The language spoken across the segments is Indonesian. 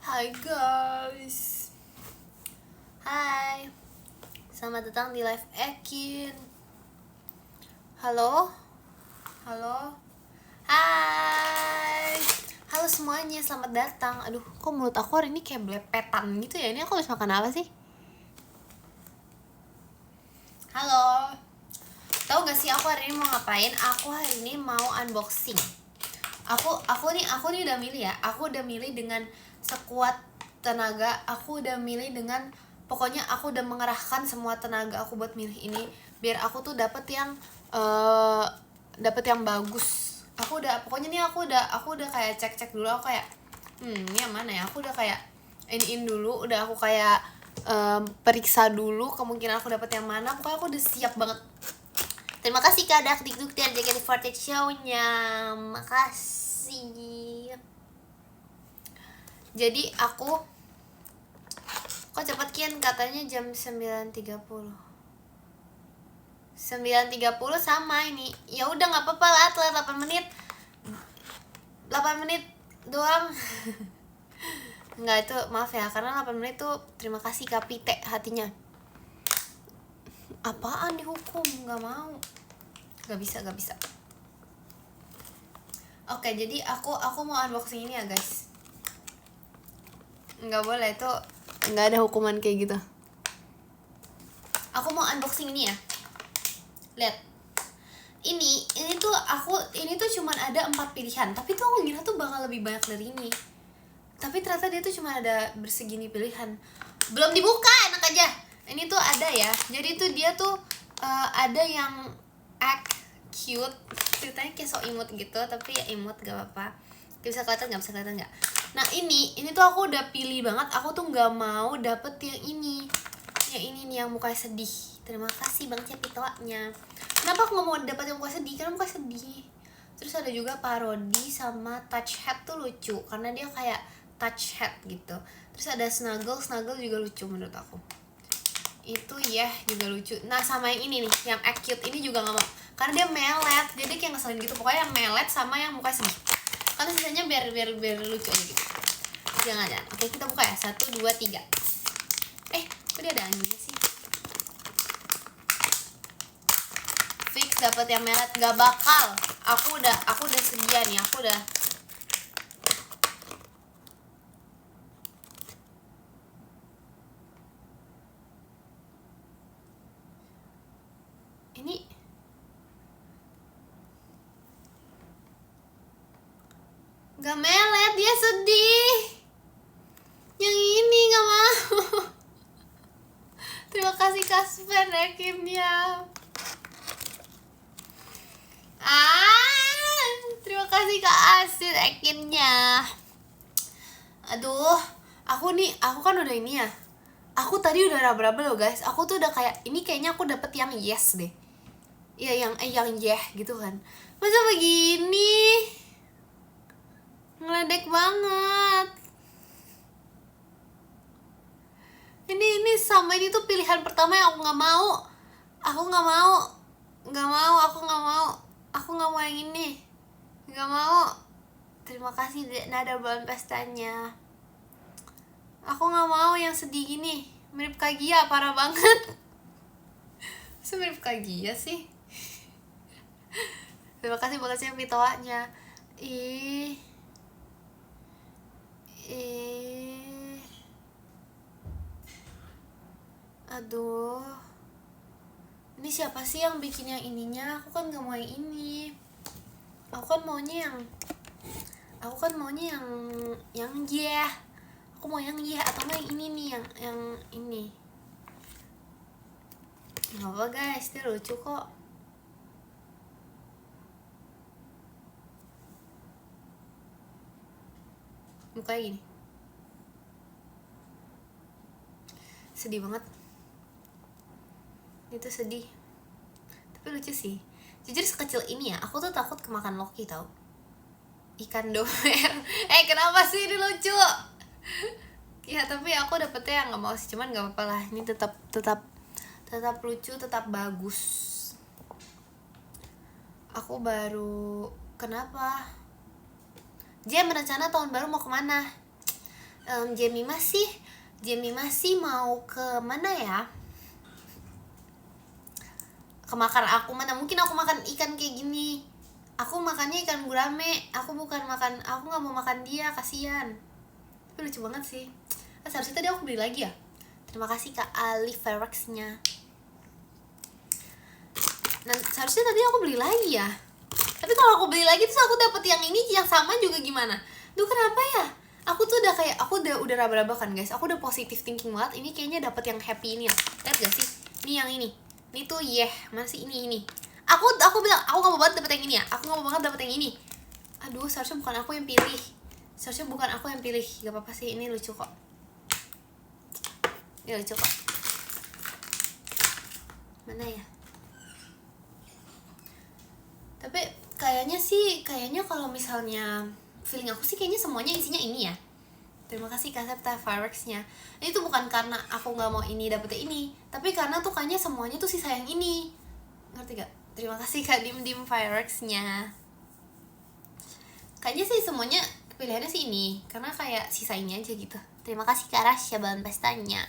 Hai guys. Hai. Selamat datang di live Ekin. Halo. Halo. Hai. Halo semuanya, selamat datang. Aduh, kok mulut aku hari ini kayak belepetan gitu ya. Ini aku harus makan apa sih? Halo. Tahu gak sih aku hari ini mau ngapain? Aku hari ini mau unboxing. Aku nih udah milih ya. Aku udah milih dengan sekuat tenaga. Aku udah milih dengan pokoknya aku udah mengerahkan semua tenaga aku buat milih ini biar aku tuh dapet yang bagus. Pokoknya nih aku udah kayak cek dulu. Aku kayak ini yang mana ya? Aku udah kayak in dulu, udah aku kayak periksa dulu kemungkinan aku dapet yang mana. Pokoknya aku udah siap banget. Terima kasih Kak Dak Dikduktir JKT48 show-nya. Makasih. Jadi aku kok cepet Kian, katanya jam 9.30 sama ini. Ya udah nggak apa-apa lah, telat 8 menit. 8 menit doang. Enggak, itu maaf ya, karena 8 menit tuh terima kasih Kapite hatinya. Apaan dihukum? Nggak mau. Nggak bisa. Oke, jadi aku mau unboxing ini ya guys. Nggak boleh, itu nggak ada hukuman kayak gitu. Aku mau unboxing ini ya. Lihat. Ini tuh cuman ada 4 pilihan. Tapi tuh aku ngira tuh bakal lebih banyak dari ini. Tapi ternyata dia tuh cuma ada bersegini pilihan. Belum dibuka, enak aja. Ini tuh ada ya. Jadi tuh dia tuh ada yang act cute. Ceritanya kayak so imut gitu, tapi ya imut gak apa-apa. Bisa kelihatan nggak? Nah ini tuh aku udah pilih banget. Aku tuh nggak mau dapet yang ini. Yang ini nih yang mukanya sedih. Terima kasih Bang Cepitonya. Kenapa aku nggak mau dapet yang muka sedih? Karena muka sedih. Terus ada juga parodi sama touch head tuh lucu karena dia kayak touch head gitu. Terus ada snuggle juga lucu menurut aku. Itu ya juga lucu. Nah sama yang ini nih, yang act cute ini juga nggak mau karena dia melet. Jadi kayak ngeselin gitu. Pokoknya yang melet sama yang muka sedih. Karena sisanya biar lucu aja gitu. Jangan. Oke, kita buka ya. 1, 2, 3. Kok dia ada anjingnya sih? Fix dapat yang melet, gak bakal. Aku udah sedia nih. Ini gak melet, dia sedih. Yang ini gak mau. Terima kasih Kasper akhirnya. Terima kasih Kak Asin akhirnya. Aduh, aku kan udah ini ya. Aku tadi udah raba-raba loh guys. Aku tuh udah kayak ini kayaknya aku dapet yang yes deh. Iya yang yeah gitu kan. Masa begini? Ngeledek banget. Ini sama ini tuh pilihan pertama yang aku nggak mau. Aku nggak mau yang ini. Nggak mau. Terima kasih nada bulan pestanya. Aku nggak mau yang sedih gini. Mirip Kagia, parah banget. Mirip Kagia sih. Terima kasih banget sih pitoanya. Aduh. Ini siapa sih yang bikin yang ininya? Aku kan gak mau yang ini. Aku kan maunya yang yeah. Aku mau yang yeah atau enggak yang ini nih, yang ini. Gak apa guys, dia lucu kok. Mukanya gini. Sedih banget. Itu sedih. Tapi lucu sih. Jujur sekecil ini ya, aku tuh takut kemakan Loki tau. Ikan domer. Kenapa sih ini lucu? Ya tapi aku dapetnya yang gak mau sih. Cuman gak apa-apa lah. Ini tetap lucu, tetap bagus. Aku baru... Kenapa? Jam berencana tahun baru mau kemana? Jemima sih mau ke mana ya? Kemakan aku mana? Mungkin aku makan ikan kayak gini. Aku makannya ikan gurame. Aku nggak mau makan dia, kasihan. Tapi lucu banget sih. Seharusnya tadi aku beli lagi ya. Terima kasih Kak Ali Ferex-nya. Nah, seharusnya tadi aku beli lagi ya. Tapi kalau aku beli lagi terus aku dapet yang ini yang sama juga gimana? Duh, kenapa ya? Aku tuh udah kayak udah raba-raba kan guys. Aku udah positive thinking banget. Ini kayaknya dapet yang happy ini ya. Lihat gak sih? Ini yang ini. Ini tuh masih ini. Aku bilang aku gak mau banget dapet yang ini ya. Aku gak mau banget dapet yang ini. Aduh, seharusnya bukan aku yang pilih. Gak apa-apa sih, ini lucu kok. Ini lucu kok. Mana ya? Tapi kayaknya kalau misalnya feeling aku sih kayaknya semuanya isinya ini ya. Terima kasih Kak Septa Fireworks-nya. Ini tuh bukan karena aku gak mau ini dapetnya ini, tapi karena tuh kayaknya semuanya tuh sisa yang ini. Ngerti gak? Terima kasih Kak Dim Fireworks-nya. Kayaknya sih semuanya pilihannya sih ini, karena kayak sisa ini aja gitu. Terima kasih Kak Rasya bahan pestanya.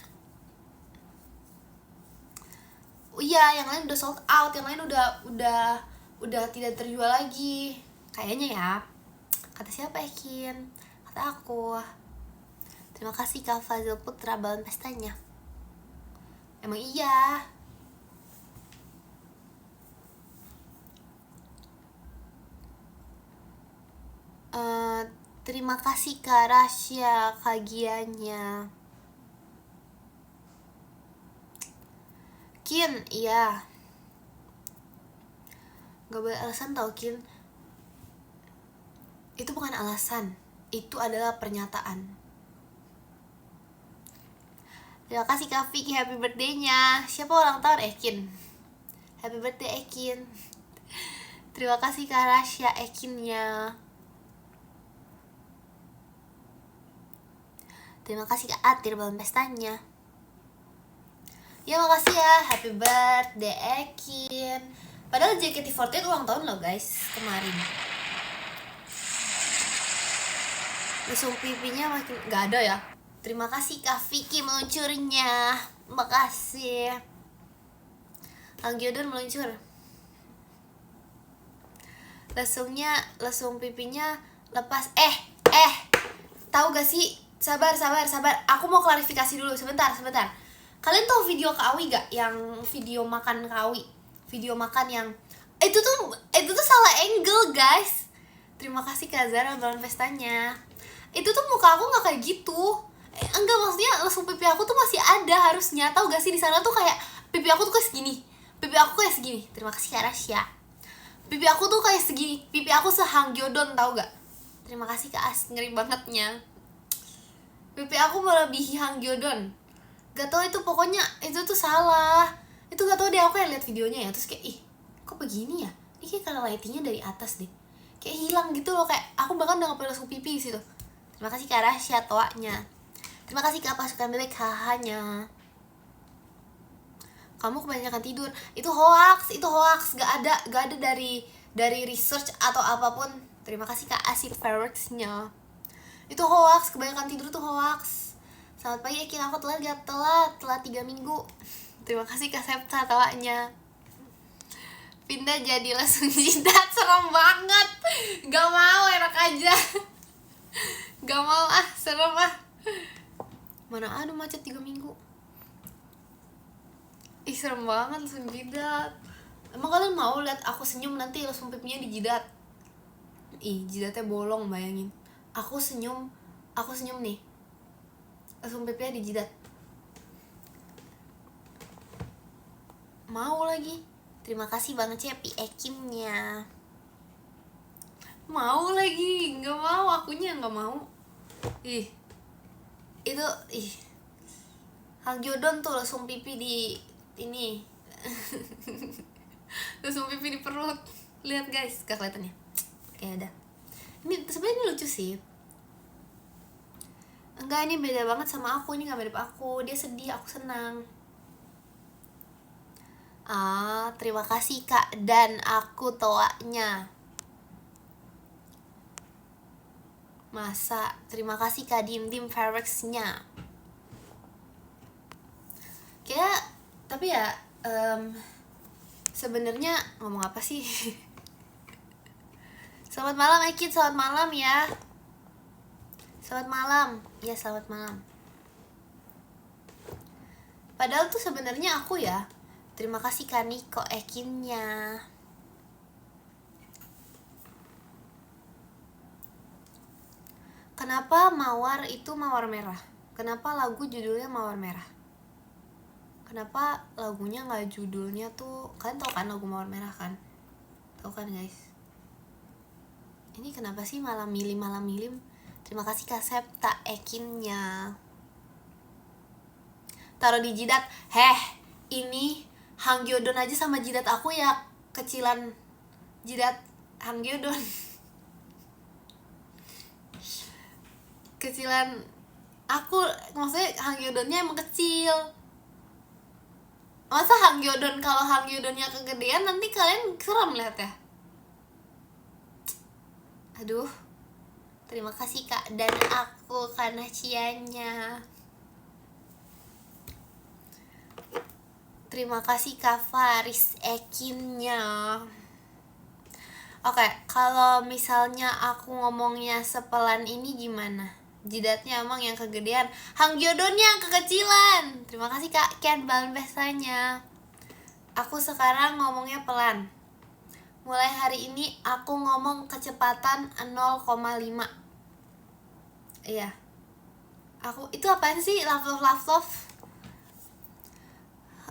Oh iya, yang lain udah sold out, yang lain udah tidak terjual lagi. Kayaknya ya. Kata siapa Ekin? Kata aku. Terima kasih Kak Fazil Putra bahan pestanya. Emang iya. Terima kasih Kak Rasya kagiannya. Kin, iya. Gak boleh alasan tau Kin. Itu bukan alasan, itu adalah pernyataan. Terima kasih Kak Vicky, happy birthday-nya. Siapa ulang tahun? Ekin. Happy birthday Ekin. Terima kasih Kak Rasya Ekinnya. Terima kasih Kak Atir bahan pestanya. Ya makasih ya, happy birthday Ekin. Padahal JKT48 ulang tahun loh guys, kemarin. Lesung pipinya makin gak ada ya. Terima kasih Kak Vicky meluncurnya. Makasih. Kang Gyodon meluncur. Lesung pipinya lepas. Tahu gak sih? Sabar. Aku mau klarifikasi dulu sebentar. Kalian tahu video Kak Awi gak? Yang video makan Kak Awi. Video makan yang itu tuh salah angle, guys. Terima kasih Kak Zara balon pestanya. Itu tuh muka aku nggak kayak gitu. Enggak, maksudnya lesung pipi aku tuh masih ada harusnya. Tahu gak sih di sana tuh kayak pipi aku tuh kayak segini. Terima kasih Kak Rasya. Pipi aku tuh kayak segini. Pipi aku sehang Gyodon, tahu gak? Terima kasih Kak As, ngeri bangetnya. Pipi aku melebihi Hang Gyodon. Gak tau itu, pokoknya itu tuh salah. Itu gak tau deh, aku kayak lihat videonya ya. Terus kayak, kok begini ya? Ini kayak karena lightingnya dari atas deh. Kayak hilang gitu loh, kayak aku bahkan udah gak pernah lesung pipi di situ. Terima kasih Kak Rasya toanya. Terima kasih Kak Pasukan Bebek hahanya. Kamu kebanyakan tidur. Itu hoax. Gak ada dari research atau apapun. Terima kasih Kak Asif Fireworks-nya. Itu hoax, kebanyakan tidur tuh hoax. Selamat pagi Ekin, aku telat 3 minggu. Terima kasih Kak Septa tawanya. Pindah jadi langsung jidat, serem banget. Gak mau, enak aja. Gak mau serem Mana ada macet 3 minggu. Serem banget langsung jidat. Emang kalian mau lihat aku senyum nanti langsung pipinya dijidat? Jidatnya bolong, bayangin. Aku senyum nih, langsung pipinya dijidat. Mau lagi. Terima kasih banget Cepi Ekimnya. Mau lagi, nggak mau, akunya nggak mau. Itu Hang Gyodon tuh langsung pipi di ini. Langsung pipi di perut. Lihat guys, gak kelihatannya. Kayak ada. Ini sebenarnya ini lucu sih. Enggak, ini beda banget sama aku. Ini gak mirip aku. Dia sedih, aku senang. Terima kasih Kak dan aku toanya. Masa, terima kasih Kak Dim Dim fireworks-nya. Kayak, tapi ya sebenarnya ngomong apa sih? Selamat malam Ekin, selamat malam ya. Selamat malam. Ya, selamat malam. Padahal tuh sebenarnya aku ya, terima kasih Kak Niko Ekinnya. Kenapa Mawar itu mawar merah? Kenapa lagu judulnya Mawar Merah? Kenapa lagunya nggak judulnya tuh, kalian tau kan lagu Mawar Merah kan? Tau kan guys? Ini kenapa sih malam milim? Terima kasih Kak Septa Ekinnya. Taruh di jidat. Ini Hang Gyodon aja sama jidat aku ya kecilan jidat Hang Gyodon. Kecilan aku, maksudnya Hang Gyodonnya emang kecil. Masa Hang Gyodon, kalau Hang Gyodonnya kegedean nanti kalian serem lihat ya. Aduh. Terima kasih Kak dan aku karena cianya. Terima kasih Kak Faris Ekinnya. Oke, kalau misalnya aku ngomongnya sepelan ini gimana? Jidatnya emang yang kegedean, Hang Gyodonnya yang kekecilan. Terima kasih Kak Ken bahan pestanya. Aku sekarang ngomongnya pelan. Mulai hari ini aku ngomong kecepatan 0,5. Iya. Aku itu apaan sih? Love.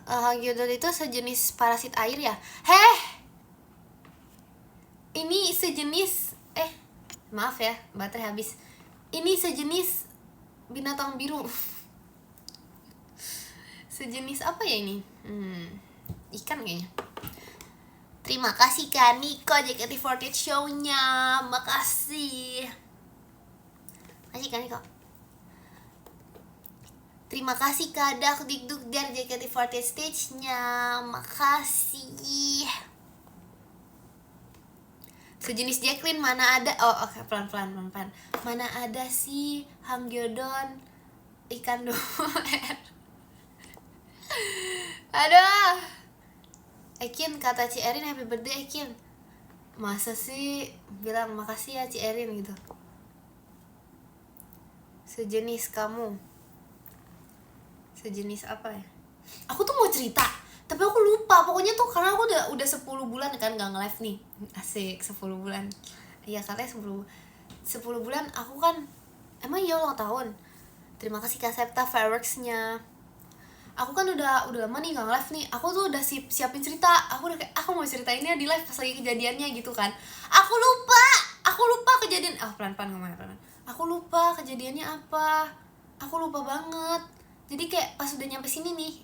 Hang Gyodon itu sejenis parasit air ya? Ini sejenis maaf ya, baterai habis. Ini sejenis binatang biru. Sejenis apa ya ini? Ikan kayaknya. Terima kasih Kak Niko JKT48 show-nya. Makasih. Makasih Kak Niko. Terima kasih Kak Dak Dikduk dari JKT48 stage-nya. Makasih. Sejenis Jacqueline mana ada. Oke, pelan-pelan. Mana ada sih Hang Gyodon ikan doer. Aduh. Ekin, kata Ci Erin happy birthday Ekin. Masa sih bilang makasih ya Ci Erin gitu. Sejenis kamu. Sejenis apa ya? Aku tuh mau cerita, tapi aku lupa. Pokoknya tuh karena aku udah 10 bulan kan gak nge-live nih. Asik, 10 bulan. Iya katanya 10 bulan aku kan emang iya ulang tahun. Terima kasih Kak Septa fireworks-nya. Aku kan udah lama nih gak nge-live nih. Aku tuh udah siapin cerita. Aku udah kayak aku mau ceritainnya di live pas lagi kejadiannya gitu kan. Aku lupa kejadian. Pelan-pelan ngomongnya pelan. Aku lupa kejadiannya apa. Aku lupa banget. Jadi kayak pas udah nyampe sini nih.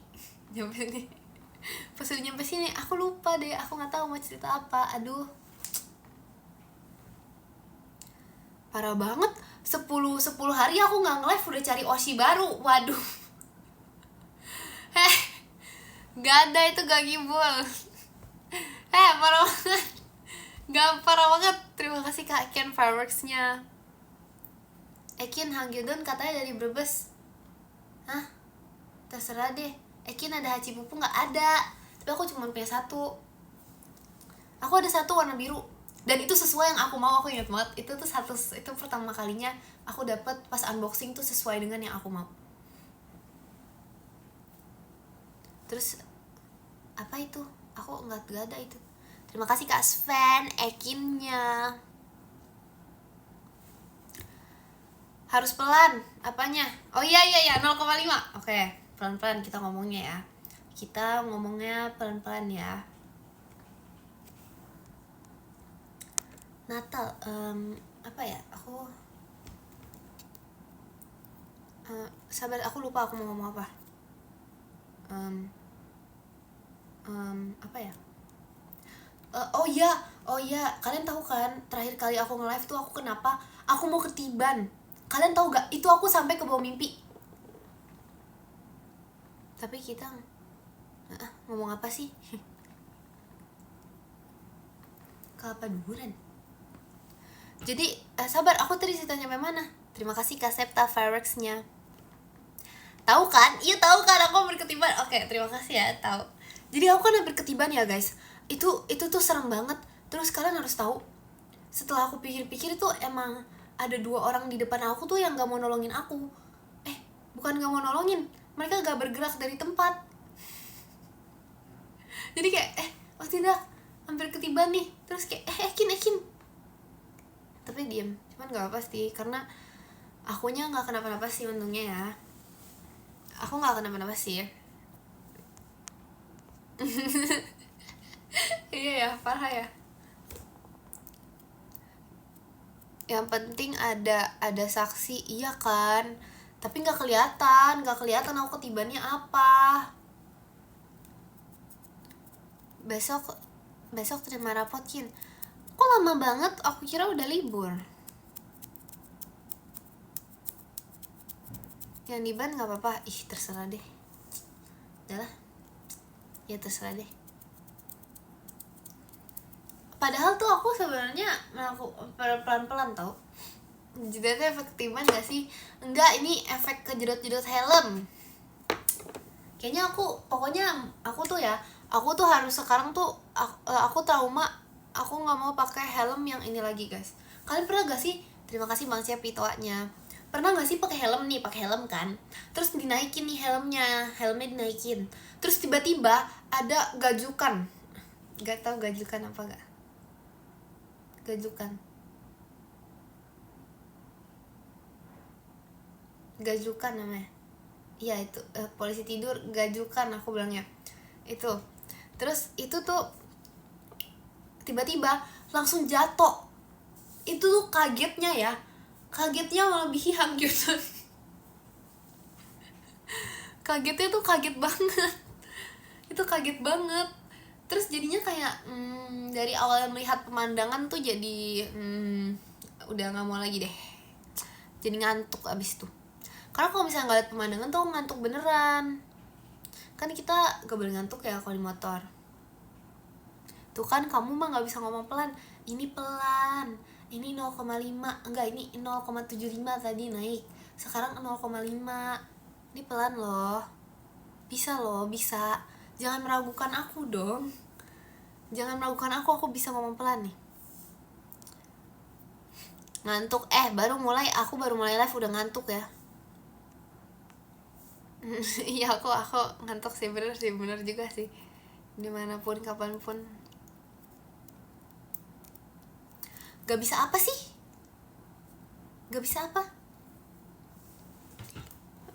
Pas udah nyampe sini aku lupa deh. Aku nggak tahu mau cerita apa. Aduh. Parah banget. 10 hari aku nggak nge-live udah cari Oshi baru. Waduh. Gak ada itu gak gibul. Parah banget. Gak parah banget. Terima kasih Kak Ken fireworks-nya. Ekin, Hang Gyodon katanya dari Brebes. Hah? Terserah deh. Ekin ada haci pupu gak? Ada. Tapi aku cuma punya satu. Aku ada satu warna biru. Dan itu sesuai yang aku mau. Aku ingat banget. Itu pertama kalinya aku dapet pas unboxing tuh sesuai dengan yang aku mau. Terus apa itu? Aku nggak ada itu. Terima kasih Kak Sven Ekinnya. Harus pelan apanya? Oh iya 0,5. Oke, pelan-pelan kita ngomongnya ya. Kita ngomongnya pelan-pelan ya. Natal apa ya? Aku sabar, aku lupa aku mau ngomong apa. Apa ya? Oh iya, kalian tahu kan terakhir kali aku nge-live tuh aku kenapa? Aku mau ketiban. Kalian tahu gak? Itu aku sampai ke bawah mimpi. Tapi kita ngomong apa sih? Kelapaduran. Jadi sabar, aku tadi ceritanya sampai mana? Terima kasih Kak Septa fireworksnya. Tahu kan? Iya tahu kan, aku hampir ketiban. Oke, terima kasih ya, tahu. Jadi aku kan hampir ketiban ya guys. Itu tuh serem banget. Terus kalian harus tahu, setelah aku pikir-pikir itu emang ada 2 orang di depan aku tuh yang gak mau nolongin aku. Bukan gak mau nolongin, mereka gak bergerak dari tempat. Jadi kayak oh tidak, hampir ketiban nih. Terus kayak Ekin. Tapi diem, cuman gak apa sih, karena akunya gak kenapa-napa sih untungnya ya. Aku gak kenapa-napa sih. Iya ya, parah ya. Yang penting ada saksi, iya kan. Tapi nggak kelihatan aku ketibannya apa. Besok terima rapot, Kin. Kok lama banget, aku kira udah libur. Yang di ban nggak apa-apa, terserah deh. Udahlah, ya terserah deh. Padahal tuh aku sebenarnya pelan-pelan tau. Jidatnya efek ketiban gak sih? Enggak, ini efek kejedot-jedot helm. Kayaknya aku tuh harus sekarang tuh aku trauma. Aku nggak mau pakai helm yang ini lagi guys. Kalian pernah gak sih? Terima kasih Bang Cia pitoanya. Pernah gak sih pakai helm kan? Terus dinaikin nih helmnya dinaikin. Terus tiba-tiba ada gajukan. Gak tau gajukan apa gak? Gajukan namanya. Iya itu polisi tidur gajukan aku bilangnya. Itu. Terus itu tuh tiba-tiba langsung jatuh. Itu tuh kagetnya melebihi hanggutan. Kagetnya tuh kaget banget. Itu kaget banget. Terus jadinya kayak dari awal melihat pemandangan tuh jadi udah gak mau lagi deh. Jadi ngantuk abis itu. Karena kalau misalnya gak liat pemandangan tuh ngantuk beneran. Kan kita gak boleh ngantuk ya kalau di motor. Tuh kan kamu mah gak bisa ngomong pelan. Ini pelan. Ini 0,5. Enggak, ini 0,75 tadi naik. Sekarang 0,5. Ini pelan loh. Bisa loh, bisa. Jangan meragukan aku dong. Jangan meragukan aku bisa ngomong pelan nih. Ngantuk, aku baru mulai live udah ngantuk ya. Iya aku ngantuk sih, bener juga sih. Dimanapun, kapanpun. Gak bisa apa sih? Gak bisa apa?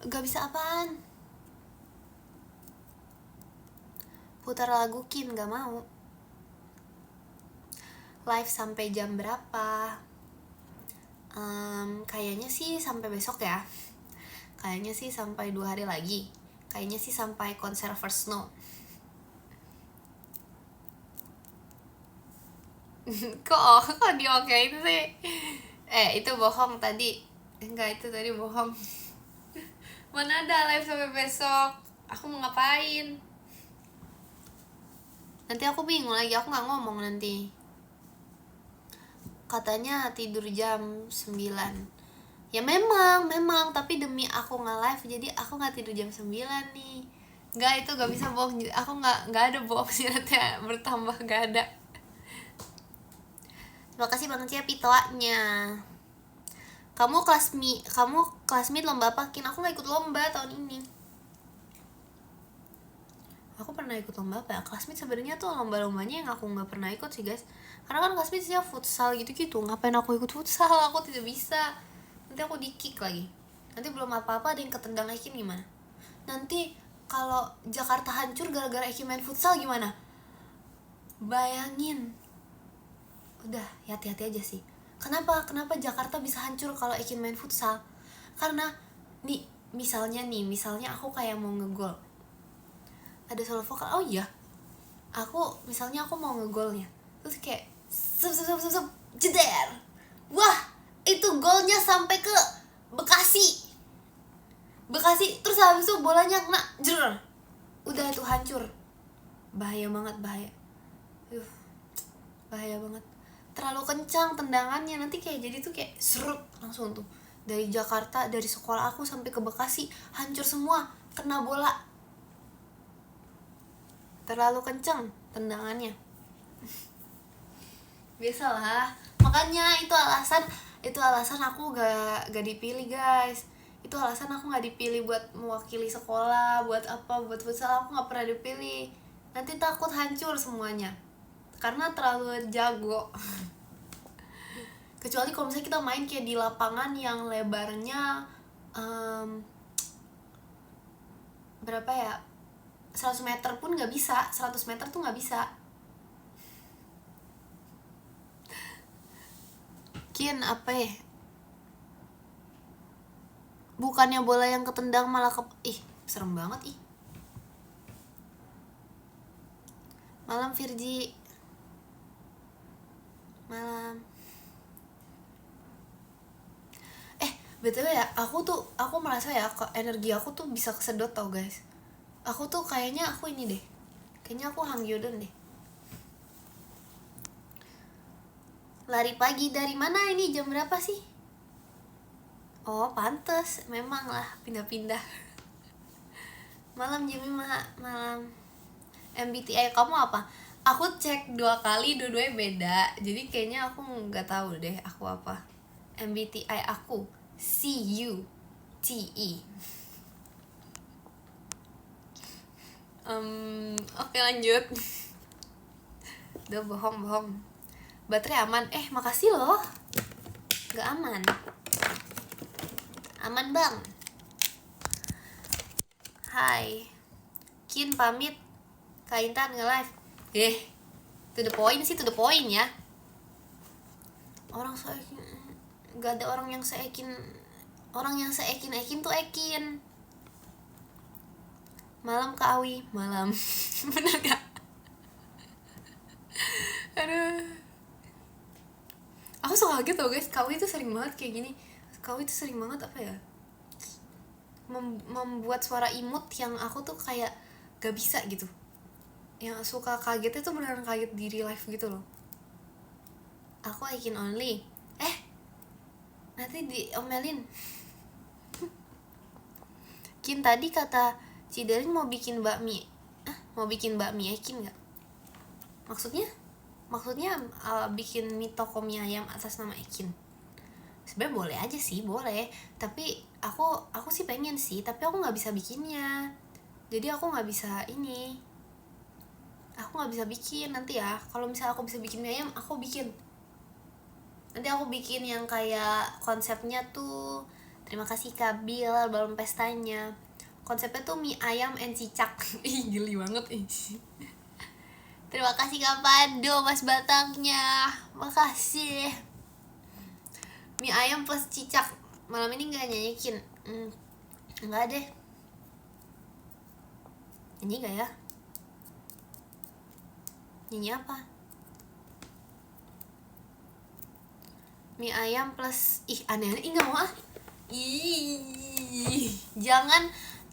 Gak bisa apaan? Putar lagu Kin, gak mau. Live sampai jam berapa? Kayaknya sih sampai besok ya. Kayaknya sih sampai 2 hari lagi. Kayaknya sih sampai konser First Snow. Kok diokein sih? Itu bohong tadi. Enggak, itu tadi bohong. Mana ada live sampai besok? Aku mau ngapain? Nanti aku bingung lagi, aku gak ngomong nanti. Katanya tidur jam 9. Ya memang, tapi demi aku nge-live jadi aku gak tidur jam 9 nih. Enggak, itu gak bisa bohong. Aku gak ada bohong sih, nanti bertambah gak ada. Terima kasih banget ya pitoanya. Kamu classmate lomba apa? Kin, aku gak ikut lomba tahun ini. Aku pernah ikut lomba apa ya? Classmate sebenarnya tuh lomba-lombanya yang aku gak pernah ikut sih guys. Karena kan classmate sih futsal gitu-gitu. Ngapain aku ikut futsal? Aku tidak bisa. Nanti aku di-kick lagi. Nanti belum apa-apa ada yang ketendang Ekin gimana? Nanti kalau Jakarta hancur gara-gara Ekin main futsal gimana? Bayangin. Udah, hati-hati aja sih. Kenapa Jakarta bisa hancur kalau Ekin main futsal? Karena misalnya aku kayak mau ngegol. Ada solo vokal, oh iya, aku mau ngegolnya, terus kayak sup jeder, wah itu golnya sampai ke Bekasi, terus habis itu bolanya kena jer, udah itu hancur, bahaya banget. terlalu kencang tendangannya, nanti kayak jadi tuh kayak serut langsung tuh dari Jakarta, dari sekolah aku sampai ke Bekasi hancur semua, kena bola. Terlalu kencang tendangannya. Biasalah, makanya itu alasan aku gak dipilih guys. Itu alasan aku gak dipilih buat mewakili sekolah, buat apa, buat futsal. Aku gak pernah dipilih, nanti takut hancur semuanya karena terlalu jago. Kecuali kalau misalnya kita main kayak di lapangan yang lebarnya berapa ya, 100 meter pun gak bisa, 100 meter tuh gak bisa. Kian apa ya, bukannya bola yang ketendang malah serem banget ih. Malam Virgi, malam. BTW ya, aku merasa ya energi aku tuh bisa kesedot tau guys. Aku tuh kayaknya aku ini deh, kayaknya aku Hang Yodon deh. Lari pagi dari mana ini, jam berapa sih? Oh pantes, memang lah pindah-pindah. Malam Jemima, malam. MBTI kamu apa? Aku cek 2 kali, dua-duanya beda. Jadi kayaknya aku nggak tahu deh aku apa. MBTI aku CUTE. Oke lanjut. Udah bohong. Baterai aman. Makasih loh. Gak aman. Aman bang. Hai. Kin pamit. Kak Intan nge-live. To the point ya. Orang gak ada orang yang seekin. Orang yang seekin tuh Ekin. Malam Kak Awi. Malam. Bener gak? Aduh. Aku suka kaget tau guys, Kak Awi tuh sering banget kayak gini. Kak Awi tuh sering banget apa ya, membuat suara imut yang aku tuh kayak gak bisa gitu. Yang suka kagetnya tuh beneran kaget di real life gitu loh. Aku Ekin only. Nanti diomelin. Kin tadi kata Cidarin mau bikin bakmi. Mau bikin bakmi Ekin gak? Maksudnya bikin mie toko mie ayam atas nama Ekin. Sebenarnya boleh aja sih, boleh. Tapi aku sih pengen sih, tapi aku nggak bisa bikinnya. Jadi aku nggak bisa ini. Aku nggak bisa bikin nanti ya. Kalau misalnya aku bisa bikin mie ayam, aku bikin. Nanti aku bikin yang kayak konsepnya tuh, terima kasih Kabil balon pestanya. Konsepnya tuh mie ayam and cicak. Ih geli banget ih. Terima kasih Kak Pado, Mas Batangnya. Makasih. Mie ayam plus cicak. Malam ini gak nyanyikin. Enggak deh. Nyanyi gak ya? Nyanyi apa? Mie ayam plus aneh-aneh. Gak mau ah.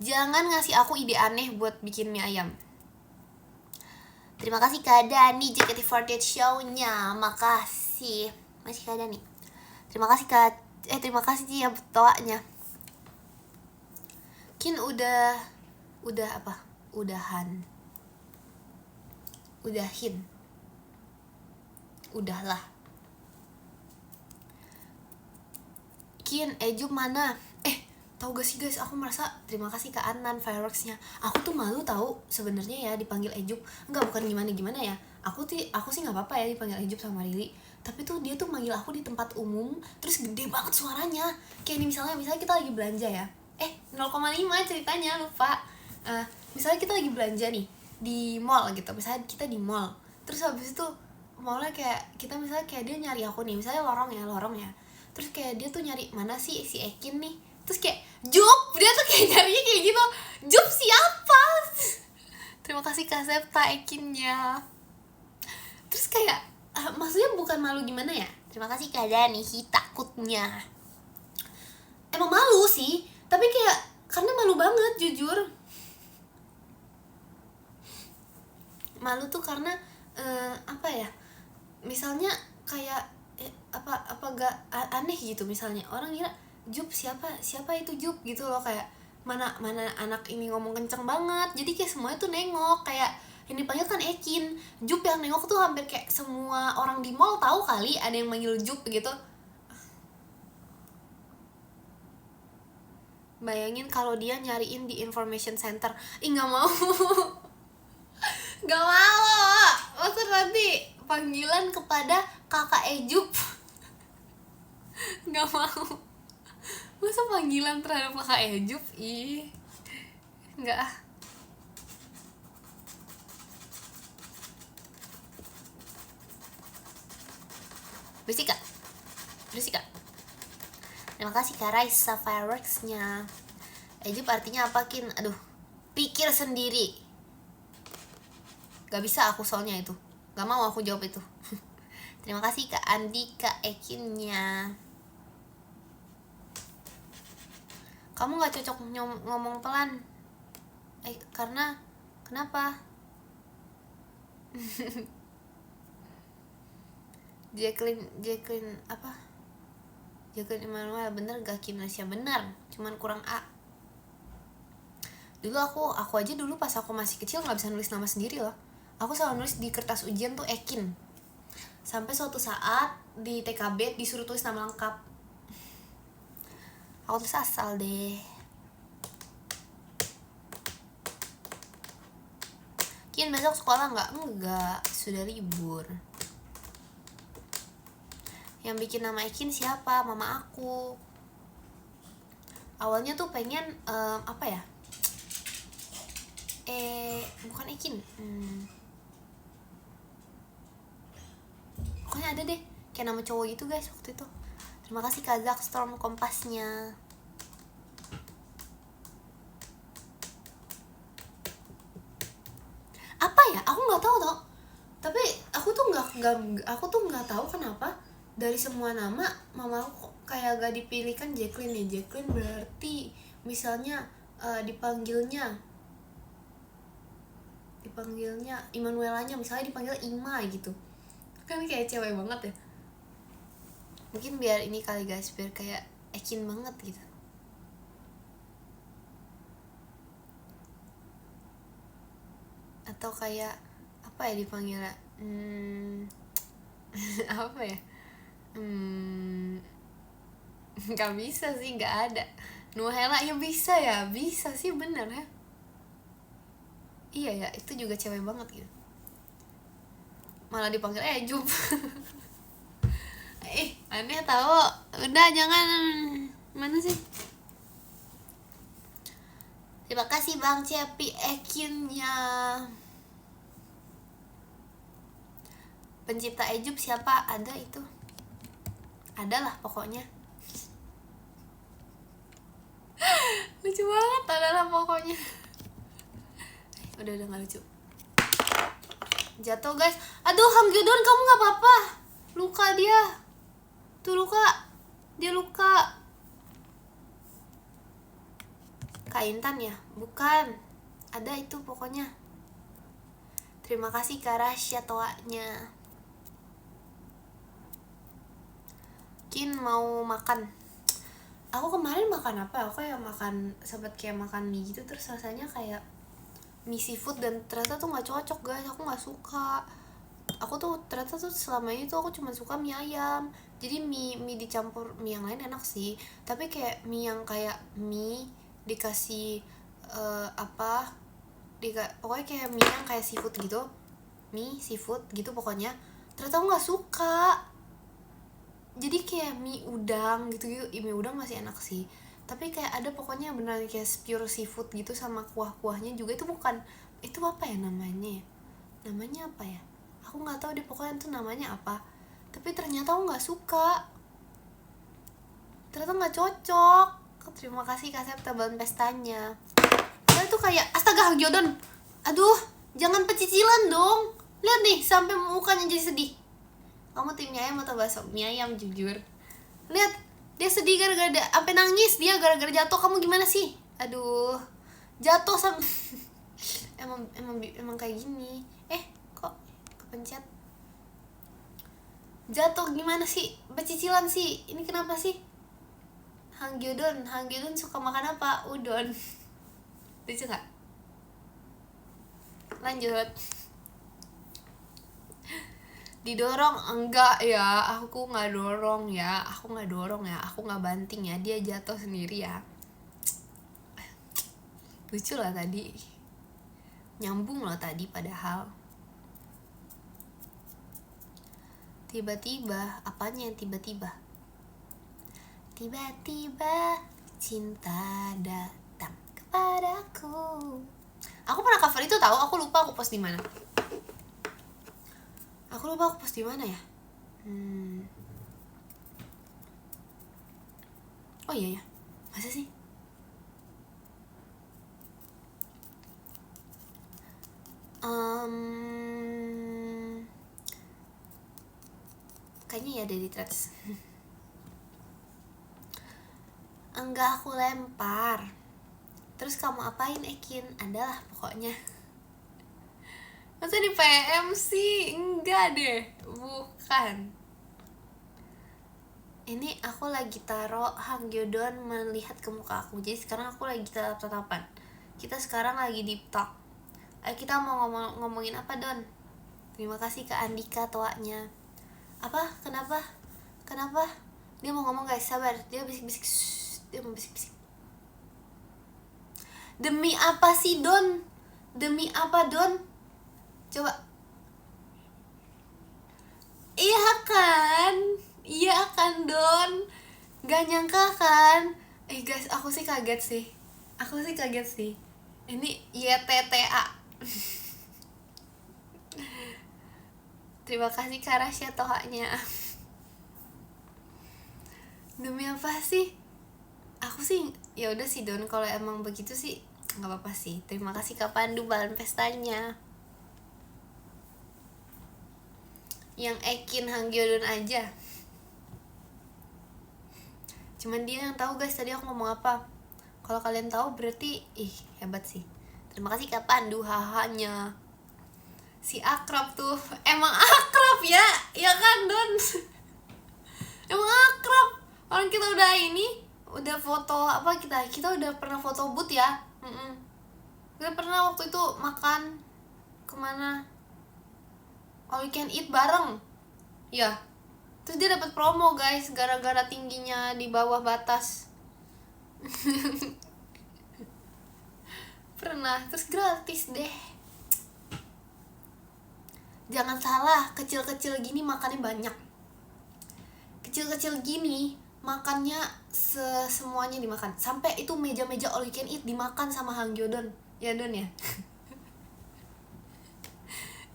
Jangan ngasih aku ide aneh buat bikin mie ayam. Terima kasih Kak Dani JKT48 show-nya. Makasih. Masih Kak Dani. Terima kasih terima kasih Cia betoanya. Kin udah apa? Udahin. Udahlah. Kin Ejub mana? Tahu gak sih guys, aku merasa terima kasih Kak Anan fireworksnya. Aku tuh malu tahu sebenarnya ya dipanggil Ejub. Enggak, bukan gimana ya. Aku sih nggak apa-apa ya dipanggil Ejub sama Riri. Tapi tuh dia tuh manggil aku di tempat umum, terus gede banget suaranya. Kayak ini misalnya kita lagi belanja ya. 0,5 ceritanya lupa. Misalnya kita lagi belanja nih di mall gitu. Misalnya kita di mall. Terus habis itu mallnya kayak kita misalnya kayak dia nyari aku nih, misalnya lorong ya. Terus kayak dia tuh nyari mana sih si Ekin nih. Terus kayak Jup, dia tuh kayak nyarinya kayak gitu. Jup siapa? Terima kasih Kak Septa Ekinnya. Terus kayak maksudnya bukan malu gimana ya. Terima kasih Kak Dani takutnya. Emang malu sih, tapi kayak karena malu banget jujur. Malu tuh karena apa ya? Misalnya kayak apa gak aneh gitu, misalnya orang kira Jup siapa itu Jup gitu loh, kayak mana anak ini ngomong kenceng banget, jadi kayak semuanya tuh nengok, kayak yang dipanggil kan Ekin, Jup yang nengok tuh hampir kayak semua orang di mall tahu kali ada yang manggil Jup gitu. Bayangin kalau dia nyariin di information center, nggak mau. Nggak mau, maksud nanti panggilan kepada kakak Ejup. Nggak mau, masa panggilan terhadap kakak Ejup, ih nggak ah. Berisik kak. Terima kasih Kak Raisa fireworksnya. Ejup artinya apa Kin? Aduh, pikir sendiri. Gak bisa aku soalnya itu, gak mau aku jawab itu. Terima kasih Kak Andika Ekinnya. Kamu gak cocok ngomong pelan. Karena kenapa? Jacqueline apa? Jacqueline Emmanuel, bener gak Kinasya? Bener, cuman kurang A. Dulu aku aja dulu pas aku masih kecil gak bisa nulis nama sendiri loh. Aku selalu nulis di kertas ujian tuh Ekin. Sampai suatu saat di TKB disuruh tulis nama lengkap. Aku tulis asal deh. Kin besok sekolah nggak? Enggak, sudah libur. Yang bikin nama Ekin siapa? Mama aku. Awalnya tuh pengen apa ya? Bukan Ekin. Pokoknya ada deh kayak nama cowok gitu guys waktu itu. Terima kasih Kazak Storm kompasnya. Apa ya? Aku nggak tahu toh. Tapi aku tuh nggak tahu kenapa dari semua nama mama aku kayak gak dipilihkan Jacqueline ya. Jacqueline berarti misalnya dipanggilnya Immanuelanya misalnya dipanggil Ima gitu. Kan kayak cewek banget ya. Mungkin biar ini kali guys, biar kayak Ekin banget gitu. Atau kayak apa ya dipanggilnya? Apa ya? Gak bisa sih, gak ada. Nuhela ya bisa ya, bisa sih bener ya. Iya ya, itu juga cewek banget gitu. Malah dipanggil Jup. Aneh tau. Udah jangan. Mana sih? Terima kasih Bang Cepi Ekinnya. Pencipta Ejup siapa? Ada itu. Adalah pokoknya. Lucu banget, adalah pokoknya. Udah gak lucu. Jatuh guys. Aduh Hang Gyudon, kamu gak apa-apa? Luka dia. Tuh luka. Dia luka. Kak Intan ya? Bukan. Ada itu pokoknya. Terima kasih Kak Rasya toanya. Kin mau makan. Aku kemarin makan apa? Aku yang makan sempet kayak makan mie gitu, terus rasanya kayak mie seafood dan ternyata tuh nggak cocok guys. Aku nggak suka. Aku tuh ternyata tuh selama ini tuh aku cuma suka mie ayam. Jadi mie dicampur mie yang lain enak sih, tapi kayak mie yang kayak mie dikasih pokoknya kayak mie yang kayak seafood gitu, mie seafood gitu pokoknya, ternyata aku nggak suka. Jadi kayak mie udang gitu mie udang masih enak sih, tapi kayak ada pokoknya beneran kayak pure seafood gitu sama kuah-kuahnya juga. Itu bukan, itu apa ya namanya apa ya, aku nggak tahu deh pokoknya itu namanya apa, tapi ternyata aku nggak suka, ternyata nggak cocok. Terima kasih Kak Septaban pestanya. Soalnya tuh kayak astaga Hang Jodon, aduh jangan pecicilan dong, lihat nih sampai mukanya jadi sedih. Kamu tim mie ayam atau bakso? Mie ayam jujur. Lihat, dia sedih gara-gara sampai nangis dia gara-gara jatuh. Kamu gimana sih? Aduh, jatuh sama emang kayak gini. Kok kepencet? Jatuh gimana sih? Pecicilan sih. Ini kenapa sih? Hang Gyudon suka makan apa? Udon. Lucu gak? Lanjut. Didorong enggak ya, aku nggak dorong ya, aku nggak banting ya, dia jatuh sendiri ya. Lucu lah tadi, nyambung loh tadi padahal. Tiba-tiba, apanya yang tiba-tiba? Tiba-tiba cinta datang kepadaku. Aku pernah cover itu tahu, aku lupa aku post di mana. Ya? Oh iya ya, masa sih? Kayaknya ya ada di threads. Enggak, aku lempar. Terus kamu apain Ekin? Adalah pokoknya. Masa di PM sih? Enggak deh, bukan. Ini aku lagi taruh Hang Gyudon melihat ke muka aku. Jadi sekarang aku lagi tatap-tatapan. Kita sekarang lagi deep talk. Kita mau ngomongin apa, Don? Terima kasih ke Andika toanya. Apa? Kenapa? Dia mau ngomong guys, sabar. Dia bisik-bisik. Dia mau bisik-bisik. Demi apa sih, Don? Demi apa, Don? Coba. Iya kan, Don? Gak nyangka kan? Guys, aku sih kaget sih. Ini YTTA. Terima kasih Kak Rasya tohanya. Demi apa sih? Aku sih ya udah sih Don, kalau emang begitu sih nggak apa-apa sih. Terima kasih Kak Pandu bahan pestanya. Yang Ekin Hang Gyudon aja. Cuman dia yang tahu guys tadi aku ngomong apa. Kalau kalian tahu berarti hebat sih. Terima kasih Kak Pandu hahanya. Si akrab tuh emang akrab ya kan Don? Emang akrab. Orang kita udah foto apa, kita udah pernah foto booth ya. Kita pernah waktu itu makan kemana, all you can eat bareng ya. Terus dia dapat promo guys gara-gara tingginya di bawah batas. Pernah, terus gratis deh. Jangan salah, kecil-kecil gini makannya banyak. Kecil-kecil gini makannya semuanya dimakan. Sampai itu meja-meja all you can eat dimakan sama Hang Gyudon. Ya Don ya.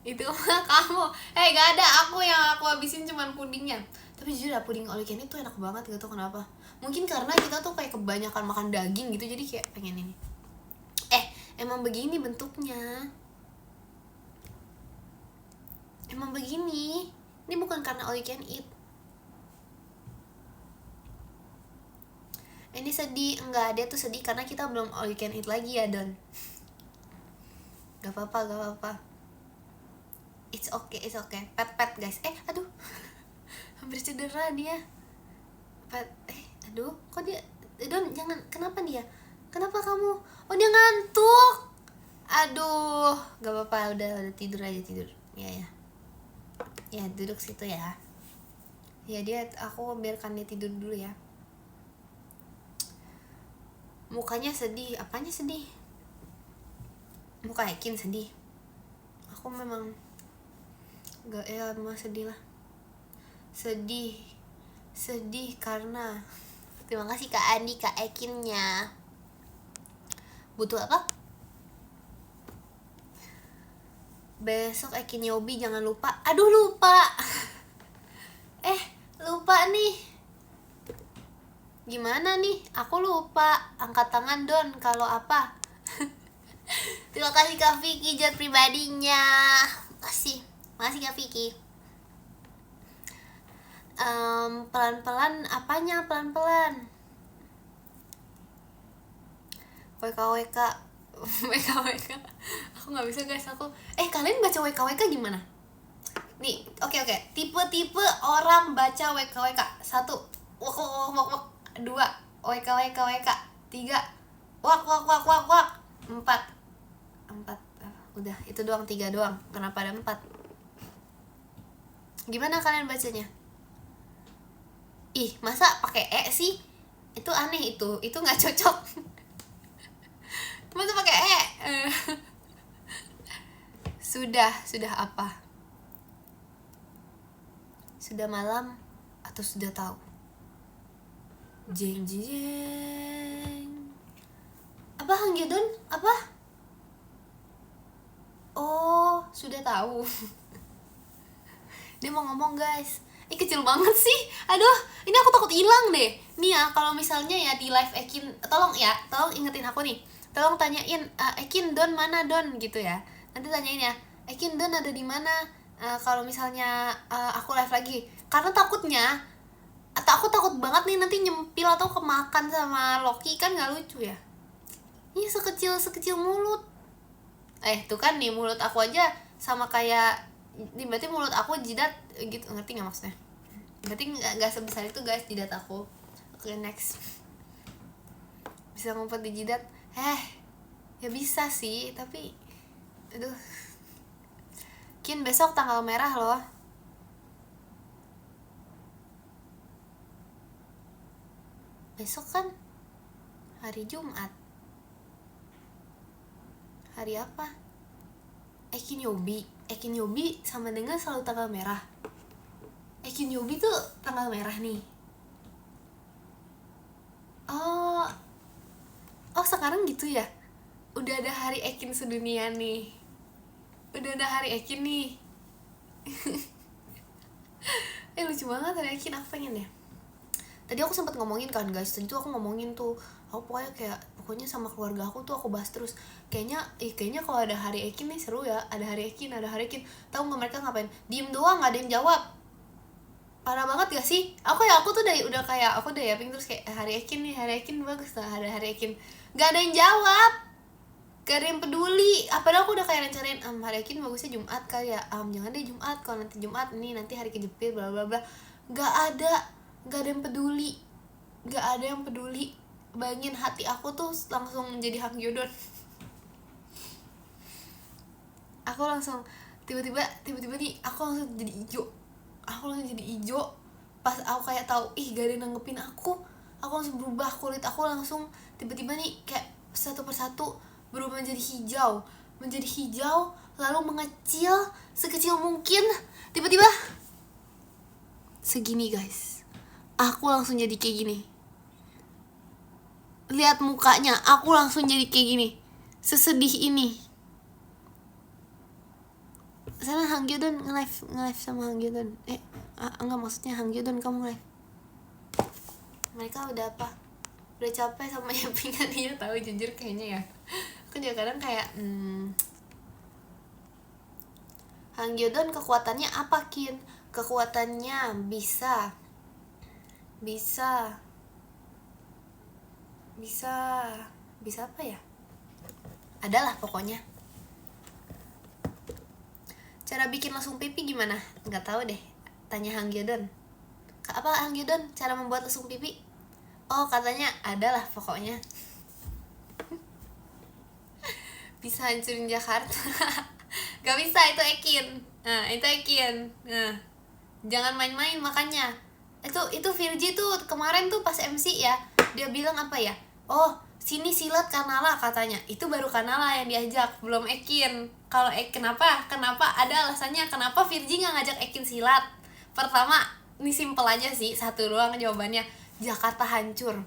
Itu mah kamu. Gak ada, aku yang aku habisin cuman pudingnya. Tapi jujur ya, puding all you can eat tuh enak banget, gak tau kenapa. Mungkin karena kita tuh kayak kebanyakan makan daging gitu, jadi kayak pengen ini. Emang begini bentuknya. Emang begini. Ini bukan karena all you can eat. Ini sedih, enggak, dia tuh sedih karena kita belum all you can eat lagi ya Don. Gak apa-apa. It's okay. Pet guys. Aduh. Hampir cedera dia. Aduh, kok dia, Don jangan, kenapa dia? Kenapa kamu? Oh dia ngantuk. Aduh, gak apa-apa, udah tidur aja. Ya duduk situ ya. Ya aku biarkan dia tidur dulu ya. Mukanya sedih, apanya sedih? Muka Ekin sedih. Aku memang gak, emang sedih lah. Sedih karena terima kasih Kak Andi, Kak Ekinnya. Butuh apa? Besok Ekin Yobi jangan lupa. Aduh lupa. Lupa nih. Gimana nih? Aku lupa. Angkat tangan Don kalau apa. Terima kasih Kak Vicky jat pribadinya. Makasih Kak Vicky. Pelan-pelan apanya pelan-pelan? WKWK. Aku nggak bisa guys, aku kalian baca WKWK gimana? Nih, oke. Tipe-tipe orang baca WKWK. 1, wak wak wak wak. 2, WKWK. 3, wak wak wak wak wak. 4. Udah, itu doang, 3 doang. Kenapa ada 4? Gimana kalian bacanya? Ih, masa pakai E sih? Itu aneh itu nggak cocok. Masa pakai E? Sudah apa? Sudah malam atau sudah tahu? Jeng jeng jeng. Apa Hangyodon? Apa? Oh, sudah tahu. Dia mau ngomong guys. Kecil banget sih. Aduh, ini aku takut hilang deh. Nih ya, kalau misalnya ya di live Ekin, tolong ingetin aku nih. Tolong tanyain, Ekin Don mana Don gitu ya. Nanti tanyain ya, Ekin Don ada di mana? Kalau misalnya aku live lagi. Karena takutnya aku takut banget nih nanti nyempil atau kemakan sama Loki, kan nggak lucu ya. Ini sekecil mulut. Tuh kan nih mulut aku aja sama kayak, berarti mulut aku jidat gitu, ngerti nggak maksudnya? Berarti nggak sebesar itu guys jidat aku. Oke, next. Bisa ngumpet di jidat? Ya bisa sih, tapi aduh. Kin, besok tanggal merah loh. Besok kan hari Jumat. Hari apa? Ekin Yobi sama dengan selalu tanggal merah. Ekin Yobi tuh tanggal merah nih. Oh sekarang gitu ya. Udah ada hari Ekin sedunia nih. Udah ada hari Ekin nih. Lucu banget hari Ekin, aku pengen ya. Tadi aku sempat ngomongin kan guys, tadi tuh aku ngomongin tuh, aku pokoknya sama keluarga aku tuh aku bahas terus. Kayaknya kalau ada hari Ekin nih seru ya, ada hari Ekin. Tahu nggak mereka ngapain? Diem doang, nggak ada yang jawab. Parah banget gak sih? Aku tuh udah kayak aku udah yaping terus kayak hari Ekin bagus lah, ada hari Ekin. Gak ada yang jawab, gak ada yang peduli. Padahal aku udah kayak rencanain hari Ekin bagusnya Jumat kali ya. Jangan deh Jumat, kalau nanti Jumat ini nanti hari kejepit bla bla bla. Gak ada yang peduli. Bayangin hati aku tuh langsung menjadi Hangyodon. Aku langsung tiba-tiba nih aku langsung jadi hijau. Pas aku kayak tahu gak ada yang nanggepin aku langsung berubah, kulit aku langsung tiba-tiba nih kayak satu persatu berubah menjadi hijau, lalu mengecil sekecil mungkin, tiba-tiba segini guys. Aku langsung jadi kayak gini. Lihat mukanya, aku langsung jadi kayak gini, sesedih ini. Sana Hangyodon nge-live sama Hangyodon. Enggak, maksudnya Hangyodon kamu live. Mereka udah apa? Udah capek sama yapingan dia, tahu jujur kayaknya ya. Aku juga kadang kayak Hangyodon kekuatannya apa Kin? Kekuatannya bisa apa ya? Adalah pokoknya. Cara bikin langsung pipi gimana? Nggak tahu deh. Tanya Hangyodon. Apa Hangyodon cara membuat langsung pipi? Oh katanya adalah pokoknya. Bisa hancurin Jakarta. Gak bisa, itu Ekin. Itu Ekin. Jangan main-main makanya. Itu Virgi tuh kemarin tuh pas MC ya. Dia bilang apa ya? Oh sini silat Kanala katanya. Itu baru Kanala yang diajak, belum Ekin. Kalau kenapa ada alasannya kenapa Virgi nggak ngajak Ekin silat. Pertama, ini simple aja sih, satu doang jawabannya, Jakarta hancur.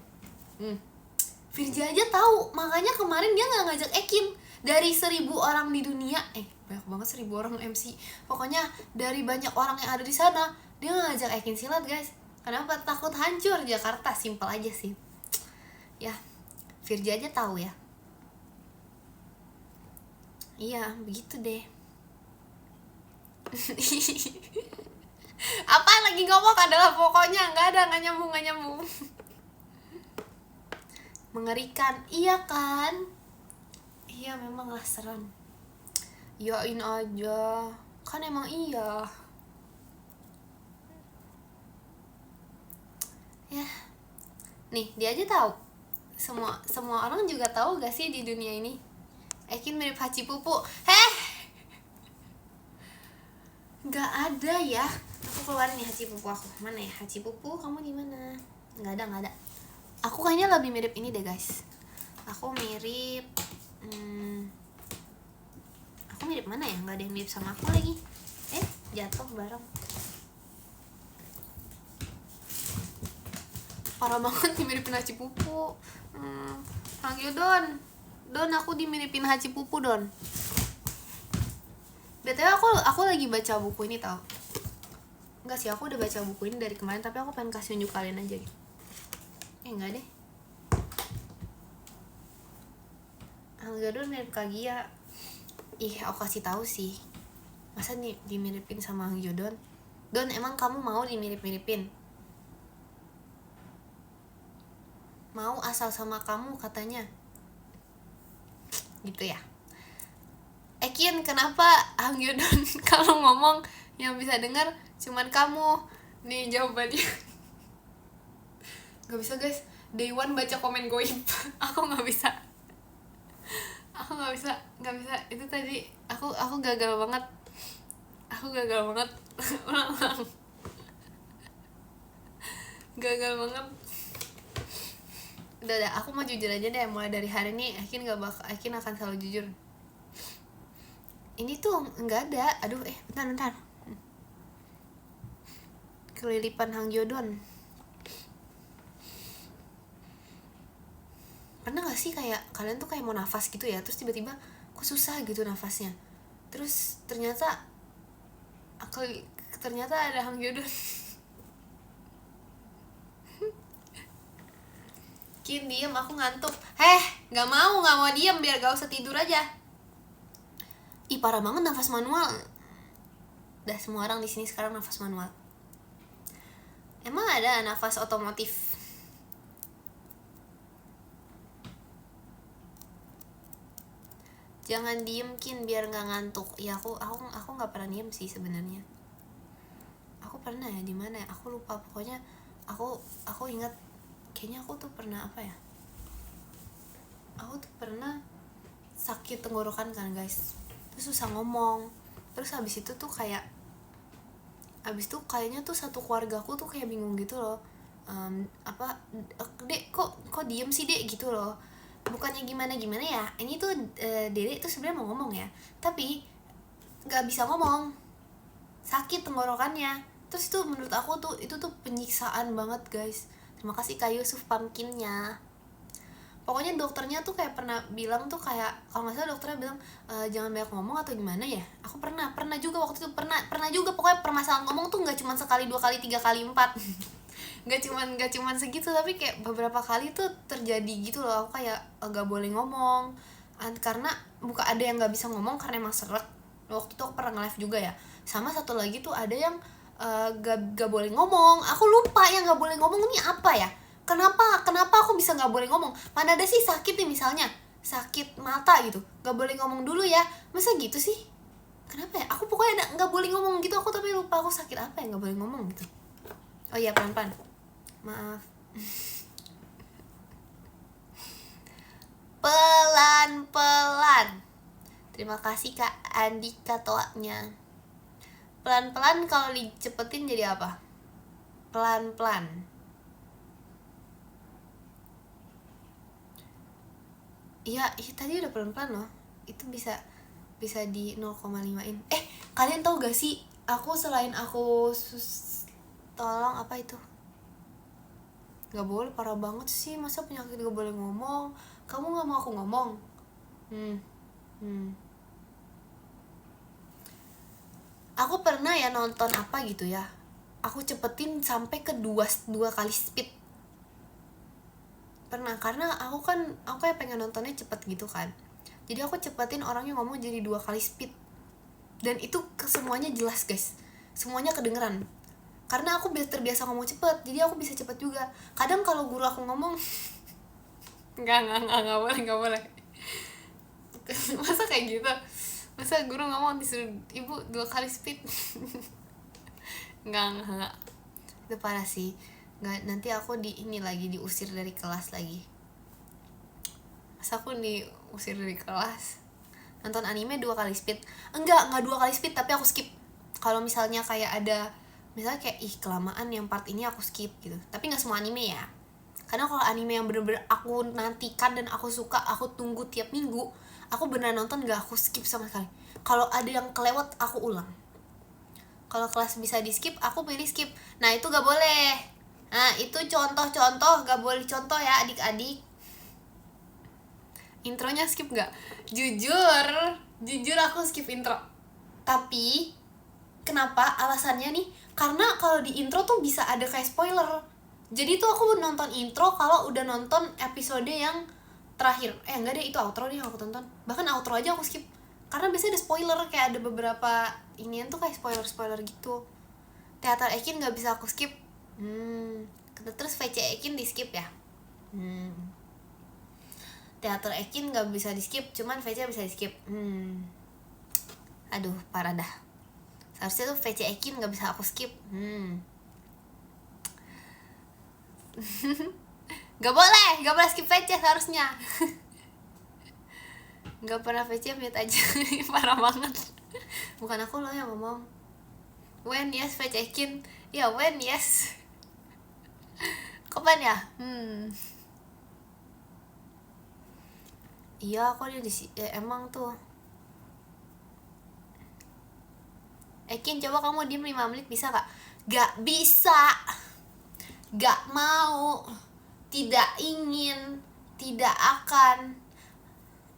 Virgi aja tahu, makanya kemarin dia nggak ngajak Ekin. Dari 1000 orang di dunia, banyak banget 1000 orang MC. Pokoknya dari banyak orang yang ada di sana, dia nggak ngajak Ekin silat guys. Kenapa? Takut hancur Jakarta, simple aja sih. Ya, Virgi aja tahu ya. Iya, begitu deh. Apa lagi ngomong adalah pokoknya nggak nyambung. Mengerikan, iya kan? Iya memang lah serem. Iyain aja, kan emang iya. Nih dia aja tahu. Semua orang juga tahu gak sih di dunia ini Ekin mirip Haji Pupu. Gak ada ya. Aku keluarin nih Haji Pupu aku. Mana ya Haji Pupu, kamu di mana? Gak ada. Aku kayaknya lebih mirip ini deh guys. Aku mirip aku mirip mana ya? Gak ada yang mirip sama aku lagi. Jatuh bareng. Parah banget dimiripin Haji Pupu. Panggil Don, aku dimiripin Haji Pupu Don. BTW aku lagi baca buku ini tau. Enggak sih, aku udah baca buku ini dari kemarin, tapi aku pengen kasih unjuk kalian aja gitu. Enggak deh. Don mirip Kagia. Aku kasih tahu sih. Masa nih dimiripin sama Hang Jodon? Don, emang kamu mau dimirip-miripin? Mau asal sama kamu katanya. Gitu ya. Ekin, kenapa Hang Jodon kalau ngomong yang bisa dengar cuman kamu? Nih jawabannya. Gak bisa guys, Day One baca komen goib. Aku gak bisa. Itu tadi aku gagal banget. Ulang. Gagal banget. Udah, aku mau jujur aja deh. Mulai dari hari ini Ekin akan selalu jujur. Ini tuh nggak ada. Aduh, bentar. Kelilipan Hang Jodon. Pernah gak sih kayak kalian tuh kayak mau nafas gitu ya, terus tiba-tiba kok susah gitu nafasnya, terus ternyata ada Hang Jodon. Kin, diem, aku ngantuk. Gak mau diem, biar gak usah tidur aja. Parah banget nafas manual. Dah, semua orang di sini sekarang nafas manual. Emang ada nafas otomotif? Jangan diem Kin, biar nggak ngantuk. Ya aku nggak pernah diem sih sebenarnya. Aku pernah ya, di mana ya? Aku lupa, pokoknya aku ingat kayaknya aku tuh pernah apa ya? Aku tuh pernah sakit tenggorokan kan guys. Terus susah ngomong. Terus habis itu kayaknya tuh satu keluarga aku tuh kayak bingung gitu loh. Dek kok diem sih dek gitu loh. Bukannya gimana ya, ini tuh Dede tuh sebenarnya mau ngomong ya, tapi nggak bisa ngomong, sakit tenggorokannya. Terus itu menurut aku tuh itu tuh penyiksaan banget guys. Terima kasih Kak Yusuf pumpkinnya. Pokoknya dokternya tuh kayak pernah bilang tuh, kayak kalau nggak salah dokternya bilang jangan banyak ngomong atau gimana ya. Aku pernah juga waktu itu pernah juga. Pokoknya permasalahan ngomong tuh nggak cuma sekali, 2 kali, 3 kali, 4 nggak cuman segitu, tapi kayak beberapa kali tuh terjadi gitu loh. Aku kayak nggak boleh ngomong karena ada yang nggak bisa ngomong karena emang seret. Waktu itu aku pernah nge-live juga ya. Sama satu lagi tuh ada yang gak boleh ngomong. Aku lupa yang nggak boleh ngomong ini apa ya. Kenapa aku bisa nggak boleh ngomong? Mana ada sih sakit nih, misalnya sakit mata gitu, nggak boleh ngomong dulu ya? Masa gitu sih? Kenapa ya? Aku pokoknya nggak boleh ngomong gitu. Aku tapi lupa aku sakit apa yang nggak boleh ngomong gitu. Oh iya, pelan-pelan. Maaf. Pelan-pelan. Terima kasih Kak Andika toanya. Pelan-pelan kalau dicepetin jadi apa? Pelan-pelan. Iya, tadi udah pelan-pelan loh. Itu bisa di 0,5-in. Kalian tahu gak sih, aku selain aku tolong apa itu? Gak boleh, parah banget sih. Masa penyakit gak boleh ngomong? Kamu gak mau aku ngomong? Aku pernah ya nonton apa gitu ya, aku cepetin sampai ke 2 kali speed. Pernah, karena aku kayak pengen nontonnya cepet gitu kan. Jadi aku cepetin orangnya ngomong jadi 2 kali speed. Dan itu semuanya jelas guys, semuanya kedengeran. Karena aku terbiasa ngomong cepet, jadi aku bisa cepet juga. Kadang kalau guru aku ngomong Enggak boleh. Masa kayak gitu? Masa guru ngomong disuruh ibu 2 kali speed? Enggak. Itu parah sih. nggak, nanti aku diusir dari kelas lagi. Masa aku diusir dari kelas nonton anime 2 kali speed? Enggak 2 kali speed, tapi aku skip. Kalau misalnya kayak ada, misalnya kayak kelamaan yang part ini, aku skip gitu. Tapi nggak semua anime ya, karena kalau anime yang bener-bener aku nantikan dan aku suka, aku tunggu tiap minggu, aku beneran nonton, nggak aku skip sama sekali. Kalau ada yang kelewat, aku ulang. Kalau kelas bisa di skip, aku pilih skip. Nah itu gak boleh. Nah itu contoh-contoh, gak boleh contoh ya adik-adik. Intronya skip gak? Jujur aku skip intro. Tapi kenapa? Alasannya nih, karena kalau di intro tuh bisa ada kayak spoiler. Jadi tuh aku nonton intro kalau udah nonton episode yang terakhir. Enggak deh, itu outro nih yang aku tonton. Bahkan outro aja aku skip, karena biasanya ada spoiler, kayak ada beberapa inian tuh kayak spoiler gitu. Teater Ekin nggak bisa aku skip. Terus VC Ekin di skip ya. Teater Ekin nggak bisa di skip, cuman VC bisa di skip. Aduh parah dah. Seharusnya tuh VC Ekin nggak bisa aku skip. Gak boleh skip VC seharusnya. Gak pernah VC mute aja. Parah banget. Bukan aku loh yang ngomong. When yes VC Ekin. Ya when yes. Kapan ya? Iya aku emang tuh. Ekin coba kamu diem 5 menit bisa gak? Gak bisa. Gak mau. Tidak ingin. Tidak akan.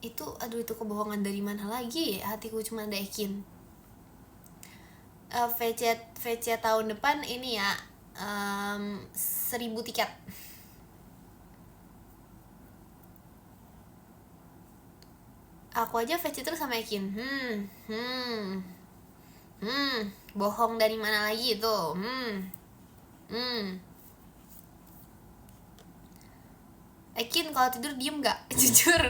Itu kebohongan dari mana lagi? Hatiku cuma ada Ekin. VC tahun depan ini ya, 1.000 tiket. Aku aja VC terus sama Ekin. Bohong dari mana lagi itu? Ekin kalau tidur diem gak? Jujur.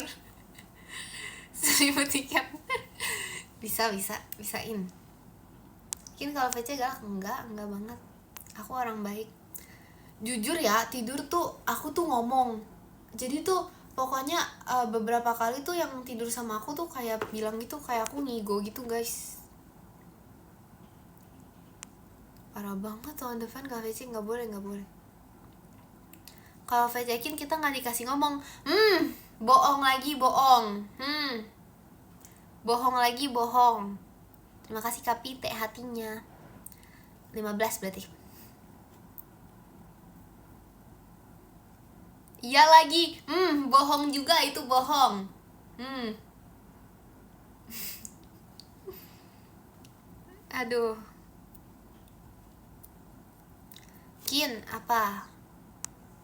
1.000 tiket. Bisain. Ekin kalau VC galak? Enggak banget. Aku orang baik. Jujur ya, tidur tuh aku tuh ngomong. Jadi tuh pokoknya beberapa kali tuh yang tidur sama aku tuh kayak bilang gitu, kayak aku ngigo gitu guys. Parah banget tahun depan kalau VC nggak boleh. Kalau VC Ekin kita nggak dikasih ngomong. Bohong lagi. Bohong lagi. Terima kasih Kapi teh hatinya. 15 berarti. Iya lagi. Bohong juga itu bohong. Aduh. Kin, apa?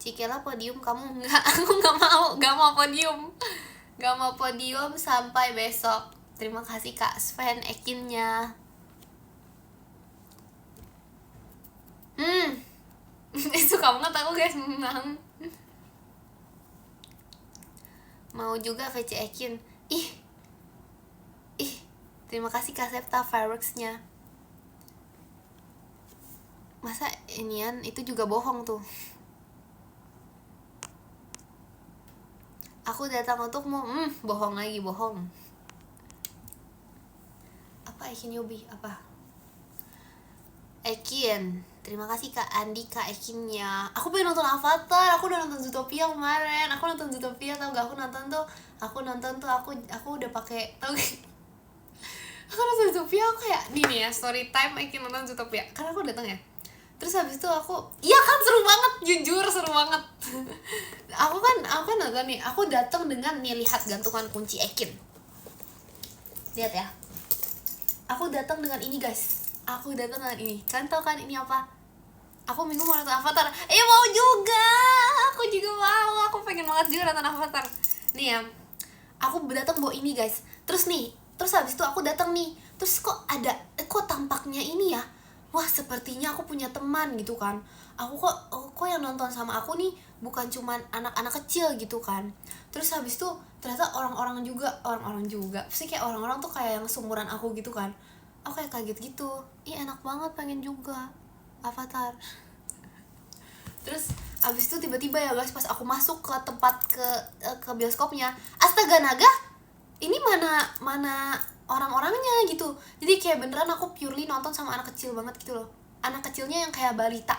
Cikela podium kamu? Enggak, aku gak mau podium. Gak mau podium sampai besok. Terima kasih Kak Sven Ekinnya. Suka banget aku guys menang. Mau juga VC Ekin. Ih. Terima kasih Kak Septa fireworksnya. Masa inian itu juga bohong tuh. Aku datang untukmu. Bohong lagi. Apa Ekin Yobi? Apa? Ekin, terima kasih Kak Andi, Kak Ekinnya. Aku pengen nonton Avatar. Aku udah nonton Zootopia kemarin. Aku nonton Zootopia, tau gak? Aku nonton tuh aku udah pakai, tau gak? Aku nonton Zootopia, aku kayak nih ya, story time Ekin nonton Zootopia. Karena aku datang ya. Terus habis itu iya kan seru banget, jujur seru banget. aku kan nonton nih, aku datang dengan nih, lihat gantungan kunci Ekin. Lihat ya. Aku datang dengan ini guys. Kalian tau kan ini apa? Aku minggu mau nonton Avatar. Mau juga. Aku juga mau. Aku pengen banget juga nonton Avatar. Nih ya. Aku datang bawa ini guys. Terus habis itu aku datang nih. Terus kok tampaknya ini ya. Wah, sepertinya aku punya teman gitu kan. Aku kok yang nonton sama aku nih bukan cuman anak-anak kecil gitu kan. Terus habis itu ternyata orang-orang juga. Pasti kayak orang-orang tuh kayak yang seumuran aku gitu kan. Aku kayak kaget gitu. Enak banget, pengen juga Avatar. Terus Abis itu tiba-tiba ya guys, pas aku masuk ke tempat ke bioskopnya, astaga naga, ini mana orang-orangnya gitu. Jadi kayak beneran aku purely nonton sama anak kecil banget gitu loh. Anak kecilnya yang kayak balita,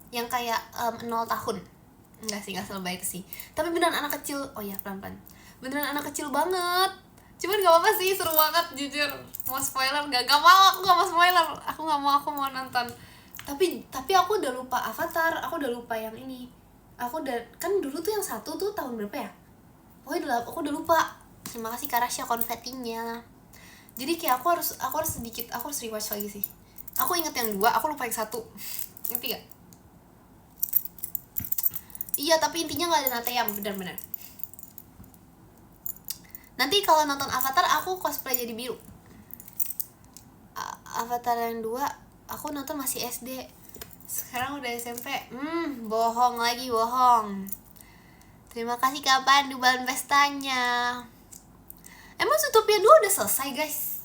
yang kayak 0 tahun. Enggak sih, enggak selebay itu sih, tapi beneran anak kecil. Oh ya, pelan-pelan, beneran anak kecil banget. Cuman gak apa-apa sih, seru banget jujur. Mau spoiler gak mau, aku gak mau spoiler. Aku mau nonton. Tapi aku udah lupa Avatar, aku udah lupa yang ini. Aku udah, kan dulu tuh yang satu tuh tahun berapa ya? Pokoknya aku udah lupa. Terima kasih Karasya konfetinya. Jadi kayak aku harus rewatch lagi sih. Aku inget yang 2, aku lupa yang 1. Ngerti gak? Iya, tapi intinya gak ada Nateyam, benar-benar. Nanti kalau nonton Avatar aku cosplay jadi biru. Avatar yang 2 aku nonton masih SD. Sekarang udah SMP. Bohong lagi, bohong. Terima kasih kapan dubalan pestanya. Emang Zootopia 2 udah selesai guys?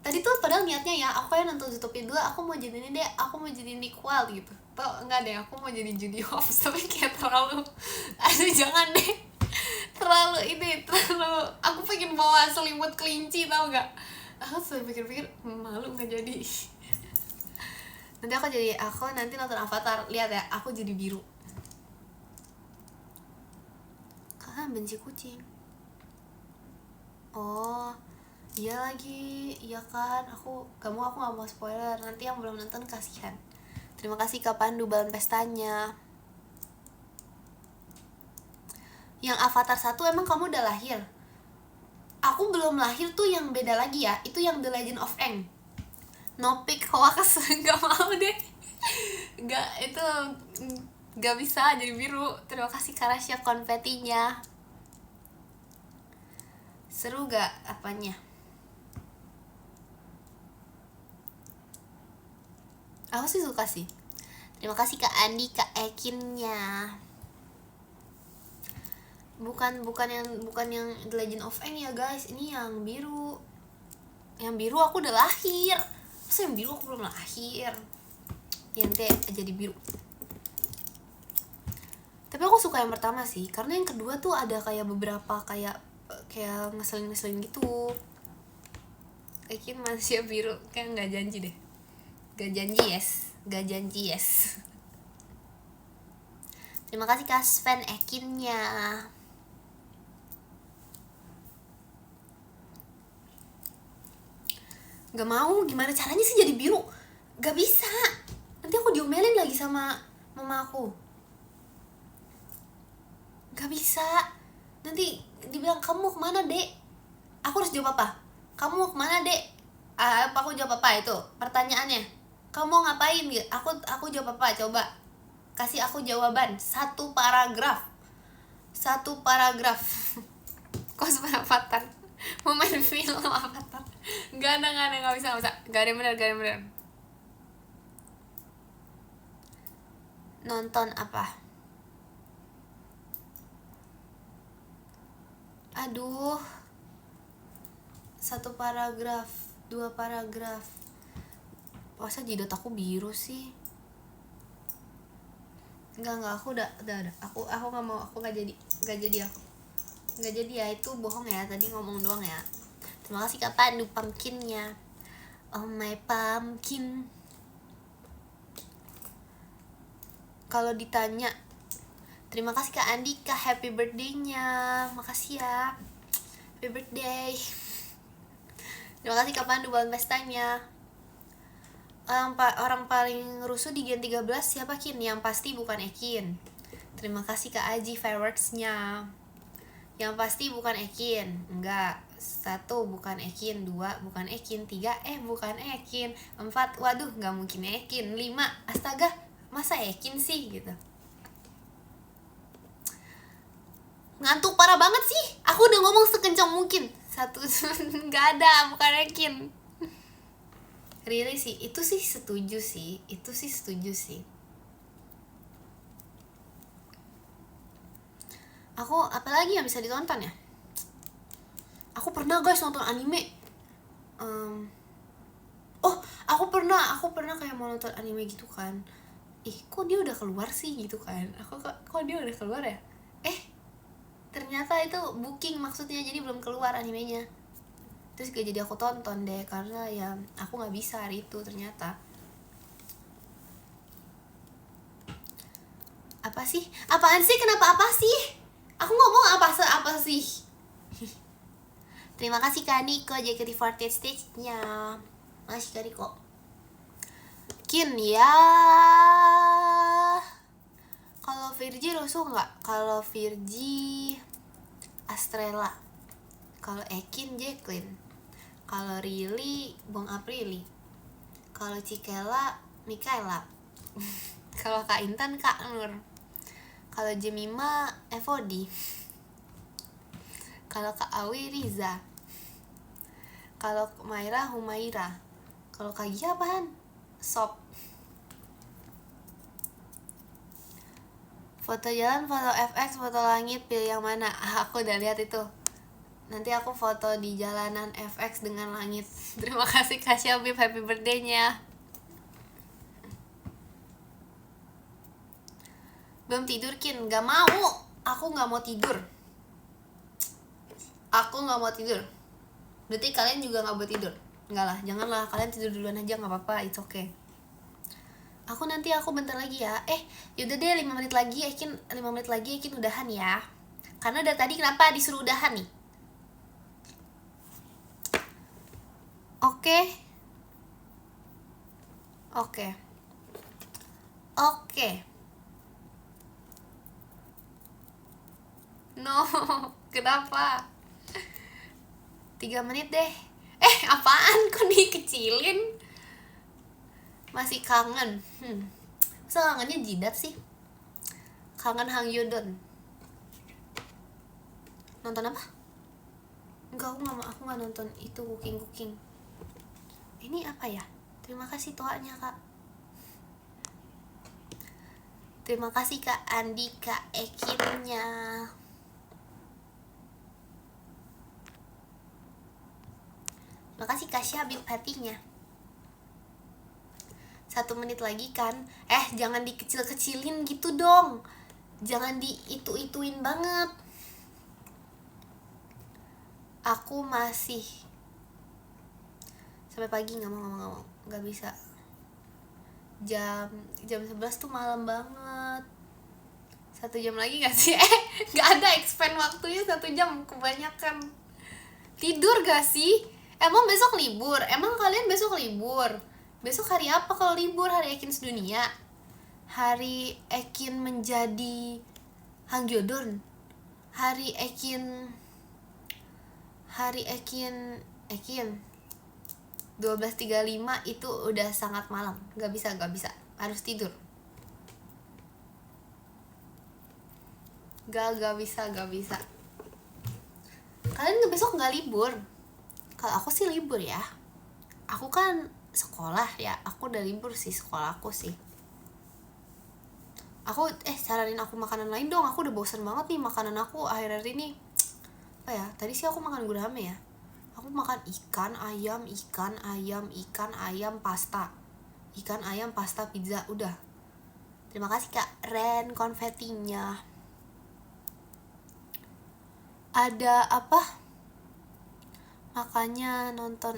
Tadi tuh padahal niatnya ya, aku yang nonton Zootopia 2, aku mau jadi ini deh, aku mau jadi Nick Wilde gitu. Tau enggak deh, aku mau jadi Judy Hopps. Tapi kayak terlalu, aduh jangan deh, terlalu aku pengen bawa selimut kelinci, tau gak? Aku sudah pikir-pikir, malu gak jadi. Aku nanti nonton Avatar, lihat ya, aku jadi biru. Kakak benci kucing. Oh, iya lagi, iya kan, aku gak mau spoiler, nanti yang belum nonton kasihan. Terima kasih Kak Pandu balan pestanya. Yang Avatar 1 emang kamu udah lahir? Aku belum lahir tuh, yang beda lagi ya, itu yang The Legend of Aang. No pick hoax, gak mau deh. Gak bisa jadi biru. Terima kasih Karasya konfetinya. Seru gak apanya? Aku sih suka sih. Terima kasih Kak Andi, Kak Ekinnya. Bukan yang The Legend of Aang ya guys, ini yang biru. Yang biru aku udah lahir. Masa yang biru aku belum lahir? Yang jadi biru. Tapi aku suka yang pertama sih, karena yang kedua tuh ada kayak beberapa kayak ngeselin gitu. Ekin manusia biru, kayak nggak janji deh. Gak janji yes. Terima kasih Kak Sven Ekinnya. Gak mau, gimana caranya sih jadi biru? Gak bisa, nanti aku diomelin lagi sama mama aku. Gak bisa, nanti dibilang kamu mau kemana dek? Aku harus jawab apa? Kamu mau kemana dek? Apa aku jawab apa itu pertanyaannya? Kamu mau ngapain gitu? Aku jawab apa? Coba kasih aku jawaban. Satu paragraf. Cosplay Avatar. Mau main film Avatar. Gak bisa. Gak ada bener. Nonton apa? Aduh, 1 paragraf, 2 paragraf. Masa jidot aku biru sih? Enggak, aku udah. Aku nggak mau, aku nggak jadi ya, itu bohong ya, tadi ngomong doang ya. Terima kasih Kak Pandu pumpkinnya. Oh my pumpkin. Kalau ditanya, terima kasih Kak Andika, happy birthday-nya. Makasih ya, happy birthday. Terima kasih Kak Pandu balan pestanya. Orang paling rusuh di Gen 13 siapa Kin? Yang pasti bukan Ekin. Terima kasih Kak Aji fireworks-nya. Yang pasti bukan Ekin. Enggak. 1 bukan Ekin, 2 bukan Ekin, 3 bukan Ekin, 4 waduh nggak mungkin Ekin, 5 astaga masa Ekin sih gitu. Ngantuk parah banget sih. Aku udah ngomong sekencang mungkin. 1 nggak ada, bukan Ekin. Really sih, itu sih setuju sih. Aku apalagi yang bisa ditonton ya? Aku pernah guys nonton anime. Aku pernah kayak mau nonton anime gitu kan. ih kok dia udah keluar sih gitu kan, aku kok dia udah keluar ya, ternyata itu booking maksudnya, jadi belum keluar animenya. Terus gak jadi aku tonton deh karena ya aku nggak bisa hari itu ternyata. Apa sih? Apaan sih? Kenapa apa sih? Aku ngomong apa sih? Terima kasih Kak Niko JKT48 stage-nya. Makasih Kak Niko. Kin ya. Kalau Virgi rusuh nggak? Kalau Virgi Astrella. Kalau Ekin Jacqueline. Kalau Rili Bong Aprili. Kalau Cikela Mikaela. Kalau Kak Intan Kak Nur. Kalau Jemima Evodi. Kalau Kak Awi Riza. Kalau Maira Humaira. Kalau Kak Gia apaan? Sop. Foto jalan, foto FX, foto langit, pilih yang mana? Aku udah lihat itu. Nanti aku foto di jalanan FX dengan langit. Terima kasih Kak Syabib, happy birthday-nya. Belum tidur Kin? Gak mau. Aku gak mau tidur. Aku gak mau tidur. Berarti kalian juga gak mau tidur? Enggak lah, janganlah, kalian tidur duluan aja, gak apa-apa, it's okay. Aku bentar lagi ya. Yaudah deh 5 menit lagi Ekin, 5 menit lagi Ekin udahan ya. Karena dari tadi kenapa disuruh udahan nih? Oke. No, kenapa? 3 menit deh. Apaan? Kok dikecilin? Masih kangen. Masa kangennya jidat sih? Kangen Hang Yodon. Nonton apa? Enggak, aku gak nonton itu cooking. Ini apa ya? Terima kasih toanya Kak. Terima kasih Kak Andi, Kak Ekinnya. Terima kasih Kak Syabib hatinya. 1 menit lagi kan? Jangan dikecil-kecilin gitu dong. Jangan diitu-ituin banget. Aku masih sampai pagi nggak mau, nggak bisa. Jam 11 tuh malam banget. 1 jam lagi nggak sih? Nggak ada expand waktunya 1 jam, kebanyakan. Tidur gak sih? Emang besok libur? Emang kalian besok libur? Besok hari apa kalau libur? Hari Ekin sedunia? Hari Ekin menjadi Hang Yodon? Hari Ekin 12.35 itu udah sangat malam. Gak bisa, harus tidur. Gak bisa. Kalian besok gak libur? Kalau aku sih libur ya. Aku kan sekolah ya. Aku udah libur sih, sekolah aku sih. Aku saranin aku makanan lain dong. Aku udah bosan banget nih makanan aku akhir-akhir ini. Apa ya? Tadi sih aku makan gurame ya. Aku makan ikan ayam, pasta. Ikan ayam, pasta, pizza, udah. Terima kasih Kak Ren konfetinya. Ada apa? Makanya nonton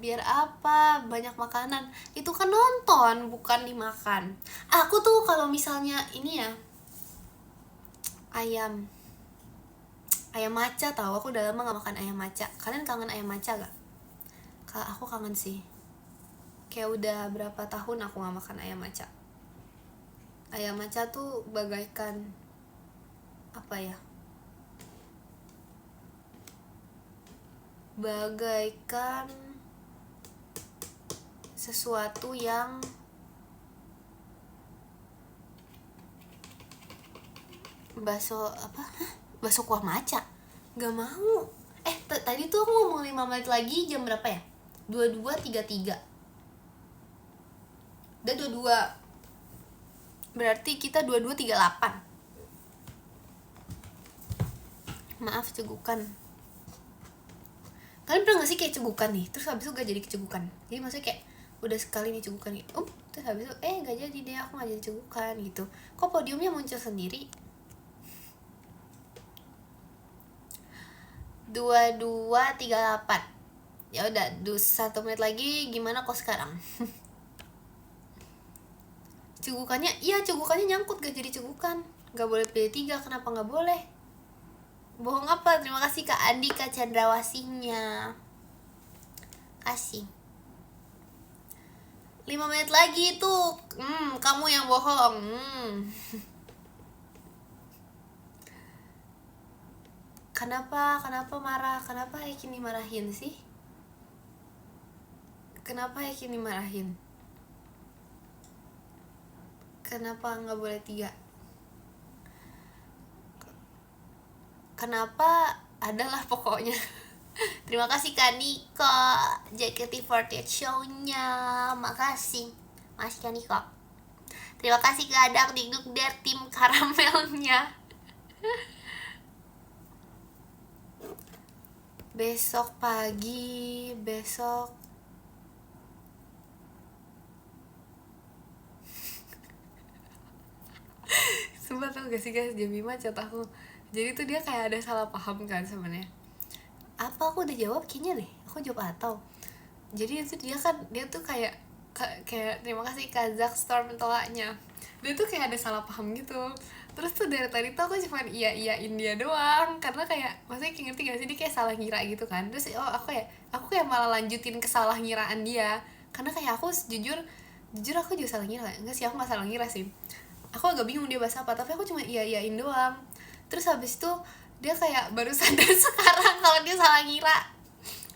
biar apa? Banyak makanan. Itu kan nonton, bukan dimakan. Aku tuh kalau misalnya ini ya, ayam maca tahu, aku udah lama gak makan ayam maca. Kalian kangen ayam maca gak? Kalau aku kangen sih. Kayak udah berapa tahun aku gak makan ayam maca. Ayam maca tuh bagaikan apa ya? Bagaikan sesuatu yang bakso apa? Bakso kuah maca. Gak mau. Tadi tuh aku ngomong 5 menit lagi, jam berapa ya? 22.33. Udah 22. Berarti kita 22.38. Maaf cegukan. Kalian pernah gak sih kayak cegukan nih, terus habis itu gak jadi kecegukan? Jadi maksudnya kayak udah sekali nih cegukan nih, Terus habis itu gak jadi deh, aku gak jadi cegukan gitu. Kok podiumnya muncul sendiri? 2238. Ya udah, 1 menit lagi. Gimana kok sekarang? Cegukannya, iya cegukannya nyangkut, gak jadi cegukan. Gak boleh pilih 3, kenapa gak boleh? Bohong apa? Terima kasih Kak Andika Chandrawasihnya. Kasih 5 menit lagi tuh. Kamu yang bohong. Kenapa marah? Kenapa Hekin dimarahin sih? Kenapa Hekin dimarahin? Kenapa nggak boleh 3? Kenapa? Adalah pokoknya. Terima kasih Kak Niko, JKT48 show-nya. Makasih Mas Kak Niko. Terima kasih Kak Adak Dikduk Der tim karamelnya. Besok pagi, besok sumpah tau gak sih guys, Jemima chat aku. Jadi tuh dia kayak ada salah paham kan sebenarnya. Apa aku udah jawab kayaknya deh. Aku jawab atau. Jadi itu dia tuh kayak terima kasih Kazak Storm tolaknya. Dia tuh kayak ada salah paham gitu. Terus tuh dari tadi tuh aku cuma iyain dia doang, karena kayak maksudnya kayak ngerti gak sih, dia kayak salah ngira gitu kan. Terus aku kayak malah lanjutin kesalah ngiraan dia, karena kayak aku jujur aku juga salah ngira. Enggak sih, aku gak salah ngira sih, aku agak bingung dia bahas apa, tapi aku cuma iyain doang. Terus habis itu dia kayak baru sadar sekarang kalau dia salah ngira.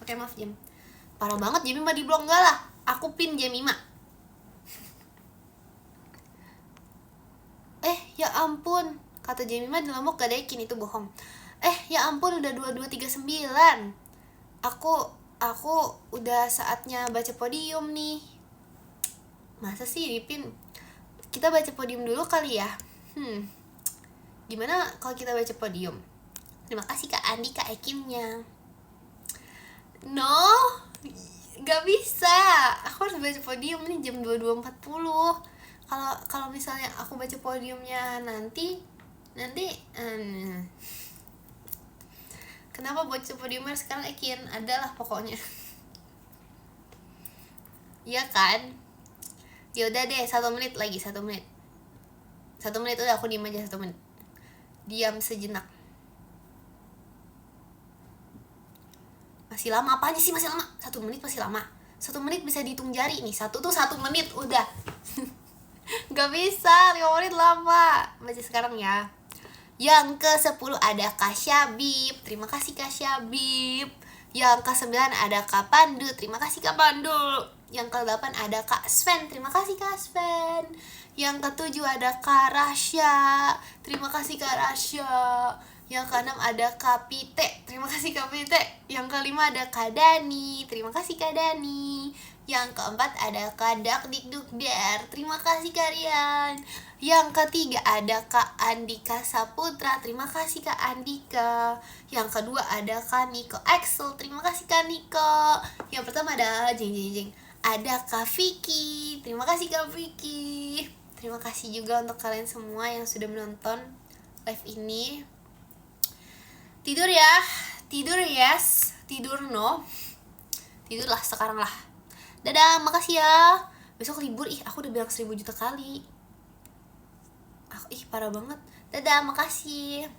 Oke, maaf Jem. Parah banget Jemima di blog. Enggak lah, aku pin Jemima. Ya ampun, kata Jemima di lombok gak dekin, itu bohong. Ya ampun, udah 2239. Aku udah saatnya baca podium nih. Masa sih Dipin? Kita baca podium dulu kali ya. Gimana kalau kita baca podium? Terima kasih Kak Andi, Kak Ekimnya. No, gak bisa. Aku harus baca podium nih jam 22.40. Kalau misalnya aku baca podiumnya nanti kenapa baca podiumnya sekarang Ekin? Adalah pokoknya. Iya kan? Ya udah deh, 1 menit lagi, 1 menit. 1 menit udah, aku diam aja 1 menit. Diam sejenak. Masih lama, apanya sih masih lama? 1 menit masih lama. 1 menit bisa dihitung jari nih. 1 menit udah. Gak bisa, 5 menit lama. Baca sekarang ya. Yang ke-10 ada Kak Syabib. Terima kasih Kak Syabib. Yang ke-9 ada Kak Pandu. Terima kasih Kak Pandu. Yang ke-8 ada Kak Sven. Terima kasih Kak Sven. Yang ke-7 ada Kak Rasya. Terima kasih Kak Rasya. Yang ke-6 ada Kak Pite. Terima kasih Kak Pite. Yang ke-5 ada Kak Dani. Terima kasih Kak Dani. Yang ke-4 ada Kak Dakdikduk Der. Terima kasih kalian. Yang ke-3 ada Kak Andika Saputra. Terima kasih Kak Andika. Yang kedua ada Kak Niko Axel. Terima kasih Kak Niko. Yang pertama ada jeng. Ada Kak Vicky. Terima kasih Kak Vicky. Terima kasih juga untuk kalian semua yang sudah menonton live ini. Tidur ya. Tidur yes. Tidur no. Tidurlah sekarang lah. Dadah, makasih ya. Besok libur, aku udah bilang 1000 juta kali. Parah banget. Dadah, makasih.